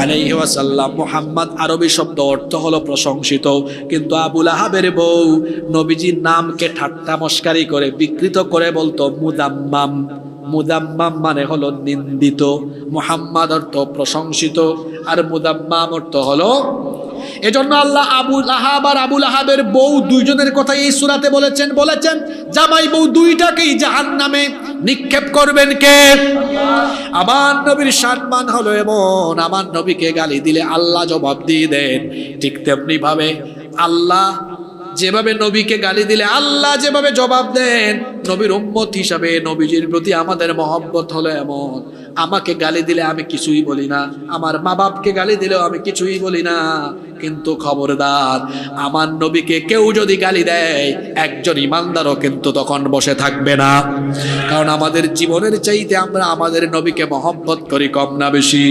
S1: আলাইহি ওয়াসাল্লাম। মুহাম্মদ আরবি শব্দ, অর্থ হলো প্রশংসিত। কিন্তু আবু লাহাবের বউ নবীজির নামকে ঠাট্টা মস্কারি করে বিকৃত করে বলতো মুদাম্মাম। মুদাম্মাম মানে হলো নিন্দিত, মুহাম্মদ অর্থ প্রশংসিত, আর মুদাম্মাম অর্থ হলো। এজন্য আল্লাহ আবু লাহাব আর আবু লাহাবের বউ 2 জনের কথা এই সূরাতে বলেছেন জামাই বউ 2টাকেই জাহান্নামে নিক্ষেপ করবেন কে? আমার নবীর সম্মান হলো এমন, আমার নবীকে গালি দিলে আল্লাহ জবাব দিয়ে দেন। ঠিক তেমনি ভাবে আল্লাহ যেভাবে নবীকে গালি দিলে আল্লাহ যেভাবে জবাব দেন, নবীর উম্মত হিসাবে নবীজির প্রতি আমাদের মহব্বত হলো এমন, আমাকে গালি দিলে আমি কিছুই বলি না, আমার মা বাপকে গালি দিলেও আমি কিছুই বলি না, কিন্তু খবরদার আমার নবীকে কেউ যদি গালি দেয় একজন ইমানদারও কিন্তু তখন বসে থাকবে না। কারণ আমাদের জীবনের চাইতে আমরা আমাদের নবীকে মহব্বত করি কম না বেশি?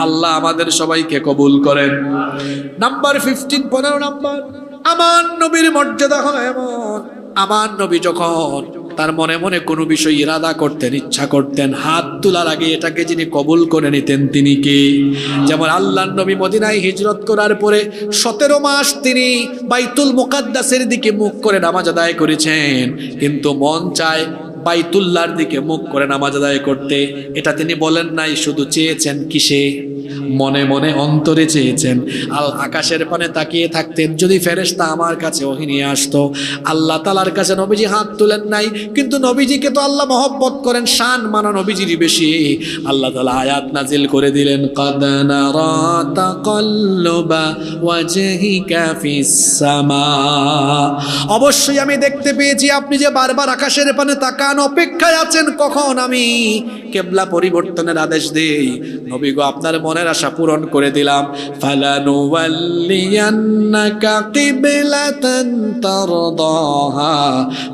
S1: আল্লাহ আমাদের সবাইকে কবুল করেন। নাম্বার 15, 15 নাম্বার, আমার নবীর মর্যাদা হলো এমন, আমার নবী যখন তার মনে মনে কোনো বিষয় ইরাদা করতেন, ইচ্ছা করতেন, হাত তোলার আগে এটাকে যিনি কবুল করে নিতেন তিনি কে? যেমন আল্লাহর নবী মদিনায় হিজরত করার পরে 17 মাস তিনি বাইতুল মুকাদ্দাসের দিকে মুখ করে নামাজ আদায় করেছেন, কিন্তু মন চায় বাইতুল্লাহর দিকে মুখ করে নামাজ আদায় করতে। এটা তিনি বলেন নাই, শুধু চেয়েছেন কিসে? মনে মনে অন্তরে চেয়েছেন। আকাশের পানে তাকিয়ে থাকতেন, যদি ফেরেশতা আমার কাছে ওহী নিয়ে আসতো। আল্লাহ তাআলার কাছে নবীজি হাত তুলেন নাই, কিন্তু নবীজিকে তো আল্লাহ মহব্বত করেন, শান মানা নবীজিরই বেশি। আল্লাহ তাআলা আয়াত নাজিল করে দিলেন, কাদ নারা তাকাল্লুবা ওয়াজহিকা ফিস সামা, অবশ্যই আমি দেখতে পেয়েছি আপনি যে বারবার আকাশের পানে তাকান, অপেক্ষায় আছেন কখন আমি কিবলা পরিবর্তনের আদেশ দেই। নবী গো, আপনার মনের আশা আশা পূরণ করে দিলাম। ফালানুওয়াল্লিয়ান্নাকা কিবলাতান তারদাহা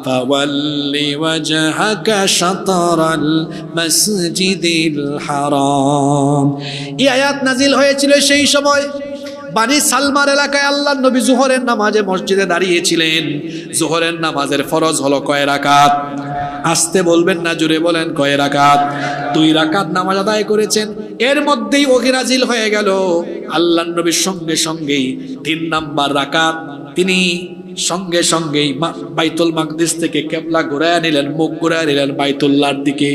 S1: ফাওয়াল্লি ওয়াজহাকা শাতরাল মাসজিদিল হারাম। এই আয়াত নাজিল হয়েছিল সেই সময় বানি সালমার এলাকায়। আল্লাহর নবী জোহরের নামাজে মসজিদে দাঁড়িয়েছিলেন। জোহরের নামাজের ফরজ হলো কয় রাকাত? আসতে বলবেন না, জোরে বলেন কয় রাকাত? 2 রাকাত নামাজ আদায় করেছেন। এর মধ্যেই ওহী নাজিল হয়ে গেল। আল্লাহর নবীর সঙ্গে সঙ্গেই 3 নাম্বার রাকাত তিনি সঙ্গে সঙ্গেই বাইতুল মাকদিস থেকে কিবলা ঘুরায় নিলেন, মুখ ঘুরায় নিলেন বাইতুল্লাহর দিকে।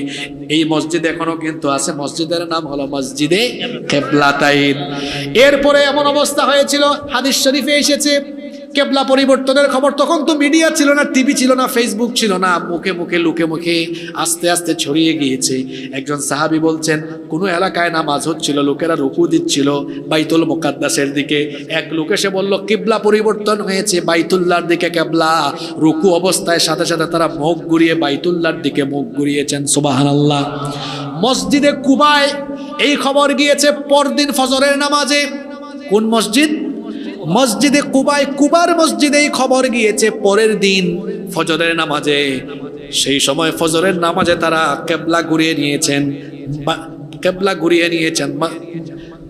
S1: এই মসজিদ এখনো কিন্তু আছে, মসজিদের নাম হলো মসজিদে কিবলাতাইন। এরপরে এমন অবস্থা হয়েছিল, হাদিস শরীফে এসেছে, কিবলা পরিবর্তনের খবর তখন তো মিডিয়া ছিল না, টিভি ছিল না, ফেসবুক ছিল না, মুখে মুখে লুকে মুখে আস্তে আস্তে ছড়িয়ে গিয়েছে। একজন সাহাবী বলছেন, কোন এলাকায় নামাজ হচ্ছিল, লোকেরা রুকু দিচ্ছিল বাইতুল মুকাদ্দাসের দিকে। এক লোক এসে বলল, কিবলা পরিবর্তন হয়েছে, বাইতুল্লাহর দিকে কিবলা। রুকু অবস্থায় সাথে সাথে তারা মুখ ঘুরিয়ে বাইতুল্লাহর দিকে মুখ ঘুরিয়েছেন। সুবহানাল্লাহ। মসজিদে কুবায় এই খবর গিয়েছে পরদিন ফজরের নামাজে। কোন মসজিদ? মসজিদে কুবায়, কুবার মসজিদে এই খবর গিয়েছে পরের দিন ফজরের নামাজে। সেই সময় ফজরের নামাজে তারা কিবলা ঘুরিয়ে নিয়েছেন, কিবলা ঘুরিয়ে নিয়েছেন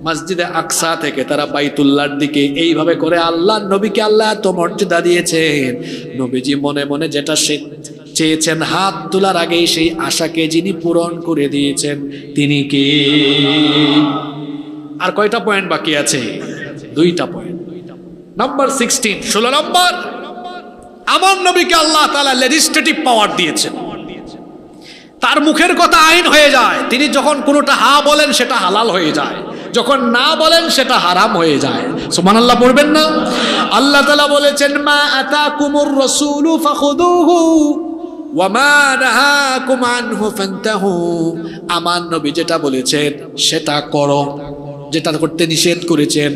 S1: মসজিদে আকসা থেকে তারা বাইতুল্লাহর দিকে। এইভাবে করে আল্লাহর নবীকে আল্লাহ এত মর্যাদা দিয়েছেন। নবীজি মনে মনে যেটা চেয়েছেন হাত তোলার আগেই সেই আশাকে যিনি পূরণ করে দিয়েছেন তিনি কে? আর কয়টা পয়েন্ট বাকি আছে? 2টা পয়েন্ট। নাম্বার 16, 16 নম্বর, আমার নবীকে আল্লাহ তাআলা লেজিসলেটিভ পাওয়ার দিয়েছেন। তার মুখের কথা আইন হয়ে যায়। তিনি যখন কোনোটা হা বলেন সেটা হালাল হয়ে যায়, যখন না বলেন সেটা হারাম হয়ে যায়। সুবহানাল্লাহ পড়বেন না? আল্লাহ তাআলা বলেছেন, মা আতাকুমুর রাসূলু ফাখুদুহু ওয়া মা নাহাকুম আনহু ফান্তাহু। আমার নবী যেটা বলেছেন সেটা করো, যেটা করতে নিষেধ করেছেন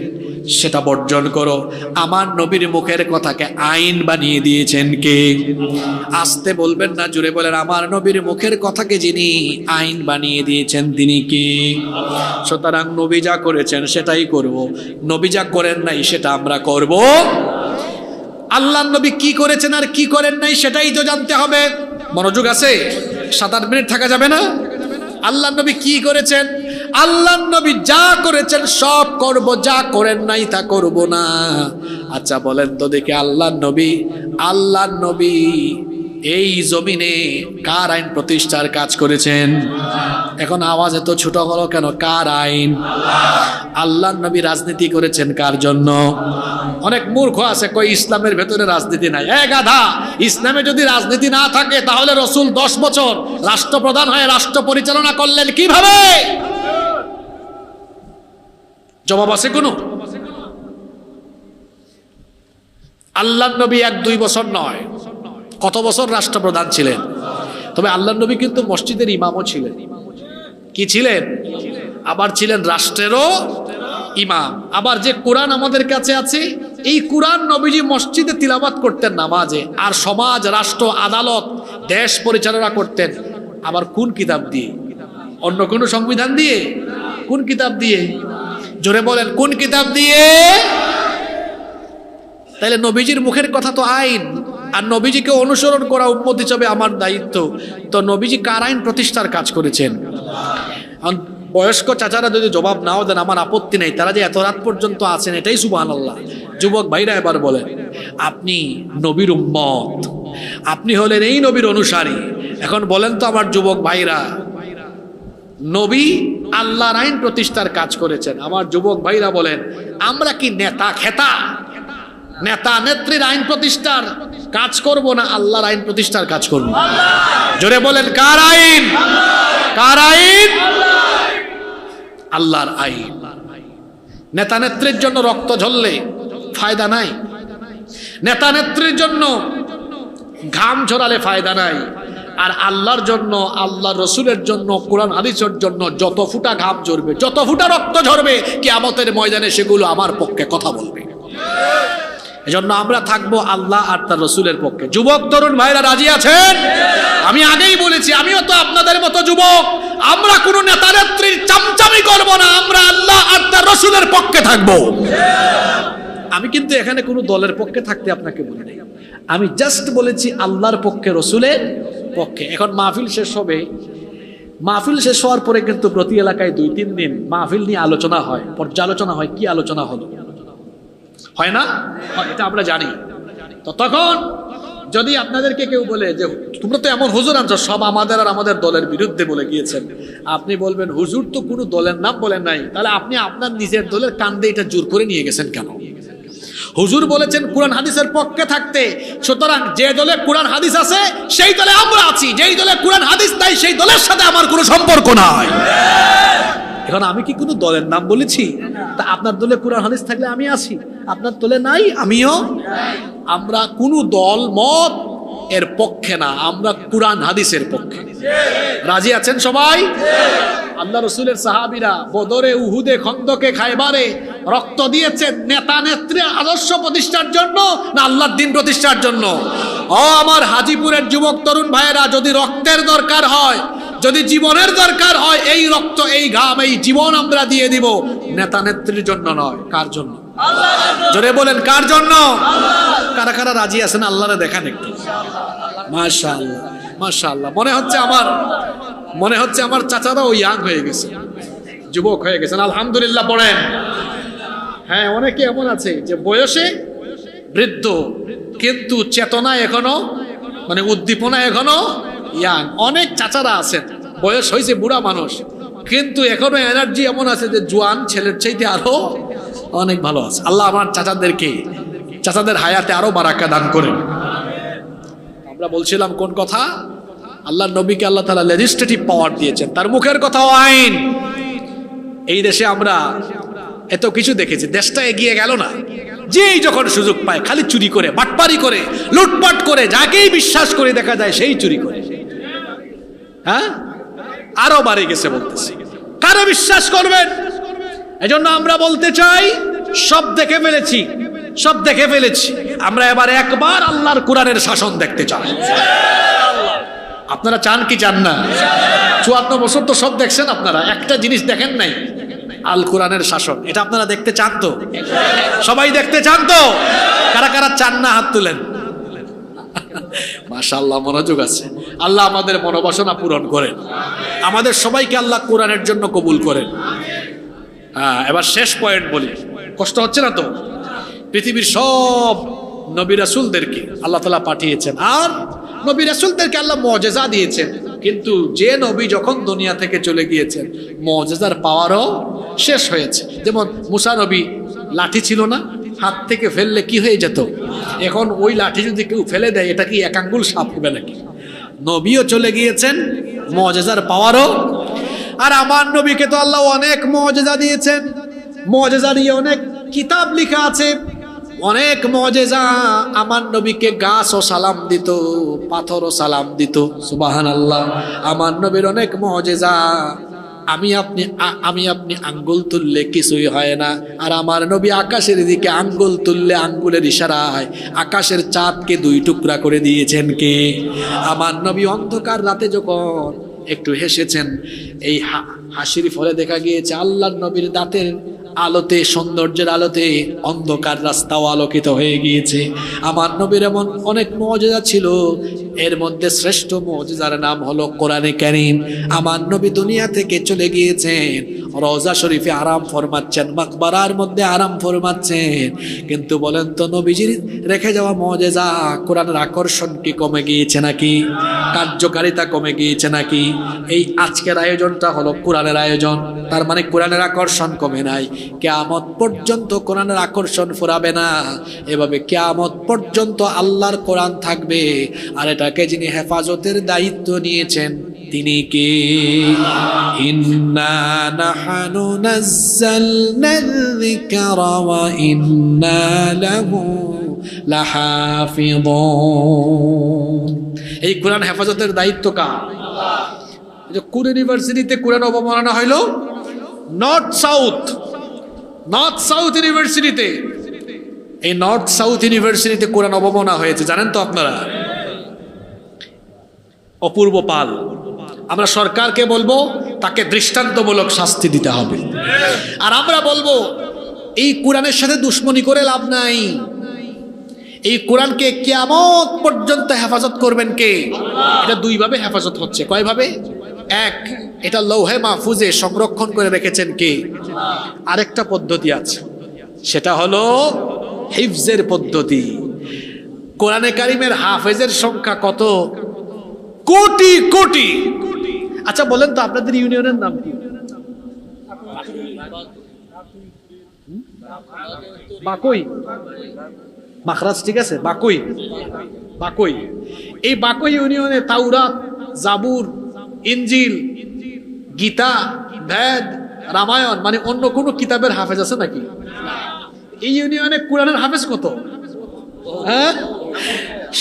S1: সেটা বর্জন করো। আমার নবীর মুখের কথাকে আইন বানিয়ে দিয়েছেন কে? আসতে বলবেন না, জোরে বলেন, আমার নবীর মুখের কথাকে যিনি আইন বানিয়ে দিয়েছেন তিনি কে? সুতরাং নবী যা করেছেন সেটাই করব, নবী যা করেন নাই সেটা আমরা করব। আল্লাহর নবী কি করেছেন আর কি করেন নাই সেটাই তো জানতে হবে। মনোযোগ আছে? 7-8 মিনিট থাকা যাবে না? আল্লাহর নবী কি করেছেন? আল্লাহর নবী যা করেছেন সব করব, যা করেন নাই তা করব না। আচ্ছা বলেন তো দেখি, আল্লাহর নবী এই জমিনে কার আইন প্রতিষ্ঠার কাজ করেছেন? এখন আওয়াজ এত ছোট হলো কেন? কার আইন? আল্লাহর নবী রাজনীতি করেছেন কার জন্য? অনেক মূর্খ আছে কই ইসলামের ভেতরে রাজনীতি নাই। গাধা, ইসলামে যদি রাজনীতি না থাকে তাহলে রাসূল 10 বছর রাষ্ট্রপ্রধান হয়ে রাষ্ট্র পরিচালনা করলেন কিভাবে? জবাব আছে কোনো? আল্লাহর নবী 1-2 বছর নয়, কত বছর রাষ্ট্রপ্রধান ছিলেন। তবে আল্লাহর নবী কিন্তু মসজিদের ইমামও ছিলেন। কি ছিলেন? আবার ছিলেন রাষ্ট্রেরও ইমাম। আবার যে কোরআন আমাদের কাছে আছে, এই কোরআন নবীজি মসজিদে তিলাওয়াত করতেন নামাজে, আর সমাজ, রাষ্ট্র, আদালত, দেশ পরিচালনা করতেন। আবার কোন কিতাব দিয়ে? অন্য কোন সংবিধান দিয়ে? কোন কিতাব দিয়ে? জোরে বলেন, কোন কিতাব দিয়ে? তাইলে নবীজির মুখের কথা তো আইন, আর নবীজিকে অনুসরণ করা উম্মত হিসাবে আমার দায়িত্ব। তো নবীজি কার আইন প্রতিষ্ঠার কাজ করেছেন? বয়স্ক চাচারা যদি জবাব নাও দেন আমার আপত্তি নেই, তারা যে এত রাত পর্যন্ত আছেন এটাই সুবহানাল্লাহ। যুবক ভাইরা এবার বলেন, আপনি নবীর উম্মত, আপনি হলেন এই নবীর অনুসারী। এখন বলেন তো আমার যুবক ভাইরা, নবী আল্লাহর আইন প্রতিষ্ঠার কাজ করেছেন, আমার যুবক ভাইরা বলেন আমরা কি নেতা খেতা, নেতা নেত্রীর আইন প্রতিষ্ঠার কাজ করব না আল্লাহর আইন প্রতিষ্ঠার কাজ করব? জোরে বলেন, কার আইন? কার আইন? আল্লাহর আইন। নেতা নেত্রীর জন্য রক্ত ঝরলে ফায়দা নাই, নেতা নেত্রীর জন্য ঘাম ঝরালে ফায়দা নাই। আর আল্লাহর জন্য, আল্লাহ রসুলের জন্য, কোরআন হাদিসের জন্য যত ফুটা ঘাম ঝরবে, যত ফুটা রক্ত ঝরবে, কিয়ামতের ময়দানে সেগুলো আমার পক্ষে কথা বলবে। এজন্য আমরা থাকবো আল্লাহ আর তার রসুলের পক্ষে। যুবক তরুণ ভাইরা রাজি আছেন? আমি আগেই বলেছি, আমিও তো আপনাদের মতো যুবক। আমরা কোনো নেতা নেত্রীর চামচামি করব না, আমরা আল্লাহ আর তার রাসূলের পক্ষে থাকবো। আমি কিন্তু এখানে কোনো দলের পক্ষে থাকতে আপনাকে বলি নাই, আমি জাস্ট বলেছি আল্লাহর পক্ষে, রসুলের পক্ষে। এখন মাহফিল শেষ হবে, মাহফিল শেষ হওয়ার পরে কিন্তু প্রতি এলাকায় 2-3 দিন মাহফিল নিয়ে আলোচনা হয়, পর্যালোচনা হয়। কি আলোচনা হলো? হয় না? এটা আমরা জানি। তো তখন যদি আপনাদেরকে কেউ বলে যে তোমরা তো এমন হুজুর আনছো সব আমাদের আর আমাদের দলের বিরুদ্ধে বলে গিয়েছেন, আপনি বলবেন হুজুর তো কোনো দলের নাম বলেন নাই, তাহলে আপনি আপনার নিজের দলের কান্দে এটা জোর করে নিয়ে গেছেন কেন? হুজুর বলেছেন কোরআন হাদিসের পক্ষে থাকতে, সুতরাং যে দলে কোরআন হাদিস আছে সেই দলে আমরা আছি, যেই দলে কোরআন হাদিস নাই সেই দলের সাথে আমার কোনো সম্পর্ক নাই। এখন আমি কি কোনো দলের নাম বলেছি? তা আপনার দলে কোরআন হাদিস থাকলে আমি আছি, আপনার দলে নাই আমিও। আমরা কোনো দল মত এর পক্ষে না, আমরা কোরআন হাদিসের পক্ষে। রাজি আছেন সবাই? আল্লাহ রসুলের সাহাবীরা বদরে, উহুদে, খন্দকে, খায়বারে রক্ত দিয়েছেন নেতা নেত্রী আদর্শ প্রতিষ্ঠার জন্য না আল্লাহর দ্বীন প্রতিষ্ঠার জন্য? ও আমার হাজীপুরের যুবক তরুণ ভাইয়েরা, যদি রক্তের দরকার হয়, যদি জীবনের দরকার হয়, এই রক্ত, এই ঘাম, এই জীবন আমরা দিয়ে দিব, নেতা নেত্রীর জন্য নয়। কার জন্য? জোরে বলেন কার জন্য? কারা কারা রাজি আছেন আল্লাহরে দেখান একটু? মাশাআল্লাহ, মাশাআল্লাহ। মনে হচ্ছে আমার চাচারাও ইয়াং হয়ে গেছে, যুবক হয়ে গেছেন, আলহামদুলিল্লাহ পড়েন। হ্যাঁ, অনেকে এমন আছে যে বয়সে বৃদ্ধ কিন্তু চেতনা এখনো, মানে উদ্দীপনা এখনো ইয়াং। অনেক চাচারা আছেন বয়স হয়েছে, বুড়া মানুষ, কিন্তু এখনো এনার্জি এমন আছে যে জোয়ান ছেলের চাইতে আরো অনেক ভালো আছে। আল্লাহ আমার চাচাদের হায়াতে আরো বারাকা দান করেন। আমরা বলছিলাম কোন কথা? আল্লাহর নবীকে আল্লাহ তাআলা লেজিসলেটিভ পাওয়ার দিয়েছেন, তার মুখের কথাও আইন। এই দেশে আমরা এত কিছু দেখেছি, দেশটা এগিয়ে গেল না। যেই যখন সুযোগ পায় খালি চুরি করে, বাটপারি করে, লুটপাট করে, যাকেই বিশ্বাস করে দেখা যায় সেই চুরি করে। হ্যাঁ, আরো বাড়ে গেছে বলতেছি। কারো বিশ্বাস করবেন? এজন্য আমরা বলতে চাই, সব দেখে ফেলেছি, সব দেখে ফেলেছি, আমরা এবার একবার আল্লাহর কোরআনের শাসন দেখতে চাই। আপনারা চান কি চান না? 54 বছর তো সব দেখছেন আপনারা, একটা জিনিস দেখেন নাই, আল কোরআনের শাসন। এটা আপনারা দেখতে চান তো? সবাই দেখতে চান তো? কারা কারা চান না হাত তুলেন। মাশাআল্লাহ, মনোযোগ আছে। আল্লাহ আমাদের মনোবাসনা পূরণ করেন, আমাদের সবাইকে আল্লাহ কোরআনের জন্য কবুল করেন। এবার শেষ পয়েন্ট বলি, কষ্ট হচ্ছে না তো? পৃথিবীর সব নবী রাসূলদেরকে আল্লাহ তাআলা পাঠিয়েছেন, আর নবী রাসূলদেরকে আল্লাহ মুজিজা দিয়েছেন, কিন্তু যে নবী যখন দুনিয়া থেকে চলে গিয়েছেন মুজিজার পাওয়ারও শেষ হয়েছে। যেমন মুসা নবী লাঠি ছিল না, হাত থেকে ফেললে কি হয়ে যেত? এখন ওই লাঠি যদি কেউ ফেলে দেয়, এটা কি এক আঙ্গুল সাপ হবে নাকি? নবীও চলে গিয়েছেন, মুজিজার পাওয়ারও। আর আমার নবীকে তো আল্লাহ অনেক মুজিজা দিয়েছেন, মুজিজা নিয়ে অনেক কিতাব লেখা আছে, অনেক মুজিজা। আমার নবীকে গাছও সালাম দিত, পাথরও সালাম দিত। সুবহানাল্লাহ, আমার নবীর অনেক মুজিজা। আমি আপনি আঙ্গুল তুললে কিছুই হয় না, আর আমার নবী আকাশের দিকে আঙ্গুল তুললে আঙ্গুলের ইশারায় আকাশের চাঁদকে 2 টুকরা করে দিয়েছেন কে? আমার নবী অন্ধকার রাতে যখন একটু হেসেছেন, এই হাসির ফলে দেখা গিয়েছে আল্লাহর নবীর দাঁতের আলোতে, সৌন্দর্যের আলোতে অন্ধকার রাস্তাও আলোকিত হয়ে গিয়েছে। আমার নবীর এমন অনেক মুজিজা ছিল, এর মধ্যে শ্রেষ্ঠ মুজিজার নাম হলো কোরআনে কারীম। আমার নবী দুনিয়া থেকে চলে গিয়েছেন, রওজা শরীফে আরাম ফরমাচ্ছেন, মাকবারার মধ্যে আরাম ফরমাচ্ছেন, কিন্তু বলেন তো নবীজির রেখে যাওয়া মুজিজা, কোরআনের আকর্ষণ কি কমে গিয়েছে নাকি? কার্যকারিতা কমে গিয়েছে নাকি? এই আজকের আয়োজনটা হলো কোরআনের আয়োজন, তার মানে কোরআনের আকর্ষণ কমে নাই। কিয়ামত পর্যন্ত কোরআনের আকর্ষণ ফুরাবে না, এভাবে কিয়ামত পর্যন্ত আল্লাহর কোরআন থাকবে। আর এটাকে যিনি হেফাজতের দায়িত্ব নিয়েছেন তিনি কে? ইন্না নাহনু নাযালনা যিকরা ওয়া ইন্না লাহু লাহাফিযুন। এই কোরআন হেফাজতের দায়িত্ব কার? আল্লাহ। যে কোন ইউনিভার্সিটিতে কোরআন অবমাননা হইল? নর্থ সাউথ ইউনিভার্সিটিতে, এই নর্থ সাউথ ইউনিভার্সিটিতে কোরআন অবমাননা হয়েছে, জানেন তো আপনারা? অপূর্ব পাল। আমরা সরকারকে বলবো তাকে দৃষ্টান্তমূলক শাস্তি দিতে হবে। আর আমরা বলবো এই কোরআনের সাথে দুশ্মনী করে লাভ নাই। এই কোরআনকে কিয়ামত পর্যন্ত হেফাজত করবেন কে? এটা দুই ভাবে হেফাজত হচ্ছে। কয় ভাবে? এক, এটা লৌহে মাহফুজে সংরক্ষণ করে রেখেছেন কে? আরেকটা পদ্ধতি আছে, সেটা হলো হিফজের পদ্ধতি। কোরআনে কারিমের হাফেজের সংখ্যা কত? কোটি কোটি। আচ্ছা বলেন তো, আপনাদের ইউনিয়নের নাম কি? বাকই, মাখরাজ, ঠিক আছে, বাকই। বাকই, এই বাকই ইউনিয়নে তাওরাত, জাবুর, ইনজিল, গীতা, বেদ, রামায়ণ মানে অন্য কোন কিতাবের হাফেজ আছে নাকি? এই ইউনিয়নে কোরআনের হাফেজ কত? হ্যাঁ,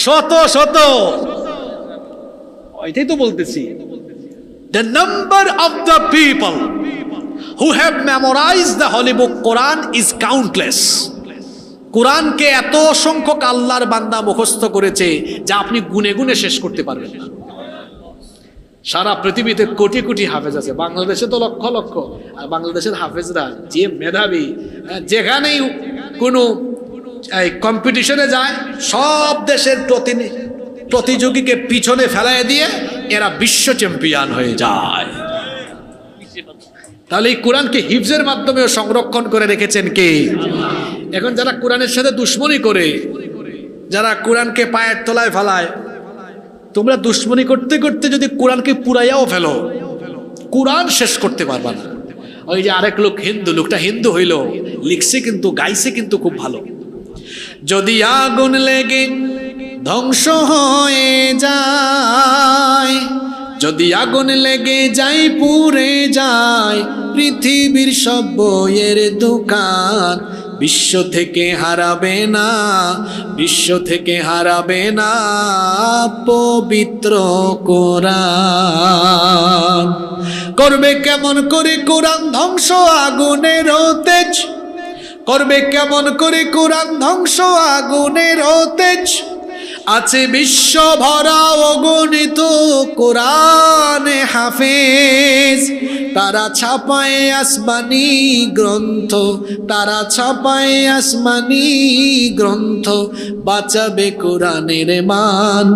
S1: শত শত। এটাই তো বলতেছি, the number of the people who have memorized the holy book Quran is countless. কোরআনকে এত সংখ্যক আল্লাহর বান্দা মুখস্থ করেছে যা আপনি গুনে গুনে শেষ করতে পারবেন না। সারা পৃথিবীতে কোটি কোটি হাফেজ আছে, বাংলাদেশে তো লক্ষ লক্ষ। আর বাংলাদেশের হাফেজরা যে মেধাবী, যেখানেই কোনো কম্পিটিশনে যায় সব দেশের প্রতিযোগীকে পিছনে ফেলায় দিয়ে এরা বিশ্ব চ্যাম্পিয়ন হয়ে যায়। তাহলে এই কোরআনকে হিফজের মাধ্যমেও সংরক্ষণ করে রেখেছেন কে? এখন যারা কোরআনের সাথে দুশ্মনী করে, যারা কোরআনকে পায়ের তলায় ফেলায়, তোমরা দুশ্মনী করতে করতে যদি কোরআনকে পুরাইয়াও ফেলো, কোরআন শেষ করতে পারবা না। ওই যে আরেক লোক হিন্দু, লোকটা হিন্দু হইল, লিখছে কিন্তু গাইছে কিন্তু খুব ভালো। যদি আগুন লেগে ধ্বংস হয়ে যায়, যদি আগুন লেগে যায় পুড়ে যায় পৃথিবীর সব বইয়ের দোকান, বিশ্ব থেকে হারাবে না, বিশ্ব থেকে হারাবে না পবিত্র কোরআন। করবে কেমন করে কোরআন ধ্বংস আগুনের তেজ, করবে কেমন করে কোরআন ধ্বংস আগুনের তেজ। আছে বিশ্ব ভরা অগণিত কোরআনে হাফেজ, তারা ছাপায় আসমানি গ্রন্থ, তারা ছাপায় আসমানি গ্রন্থ, বাঁচাবে কোরআনের মান,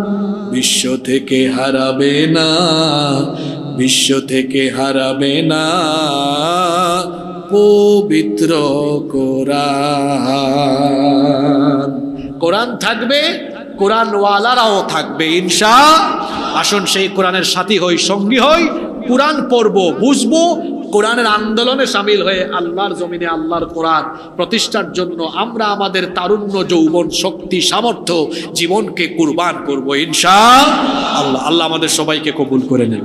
S1: বিশ্ব থেকে হারাবে না, বিশ্ব থেকে হারাবে না পবিত্র কোরআন। কোরআন থাকবে, কোরআনওয়ালারাও থাকবে ইনশাআল্লাহ। আসুন সেই কোরআনের সাথী হই, সঙ্গী হই, কোরআন পড়বো, বুঝবো, কোরআনের আন্দোলনে সামিল হয়ে আল্লাহর জমিনে আল্লাহর কোরআন প্রতিষ্ঠার জন্য আমরা আমাদের তারুণ্য, যৌবন, শক্তি, সামর্থ্য, জীবনকে কুরবান করবো ইনশাআল্লাহ। আল্লাহ আমাদের সবাইকে কবুল করে নেন।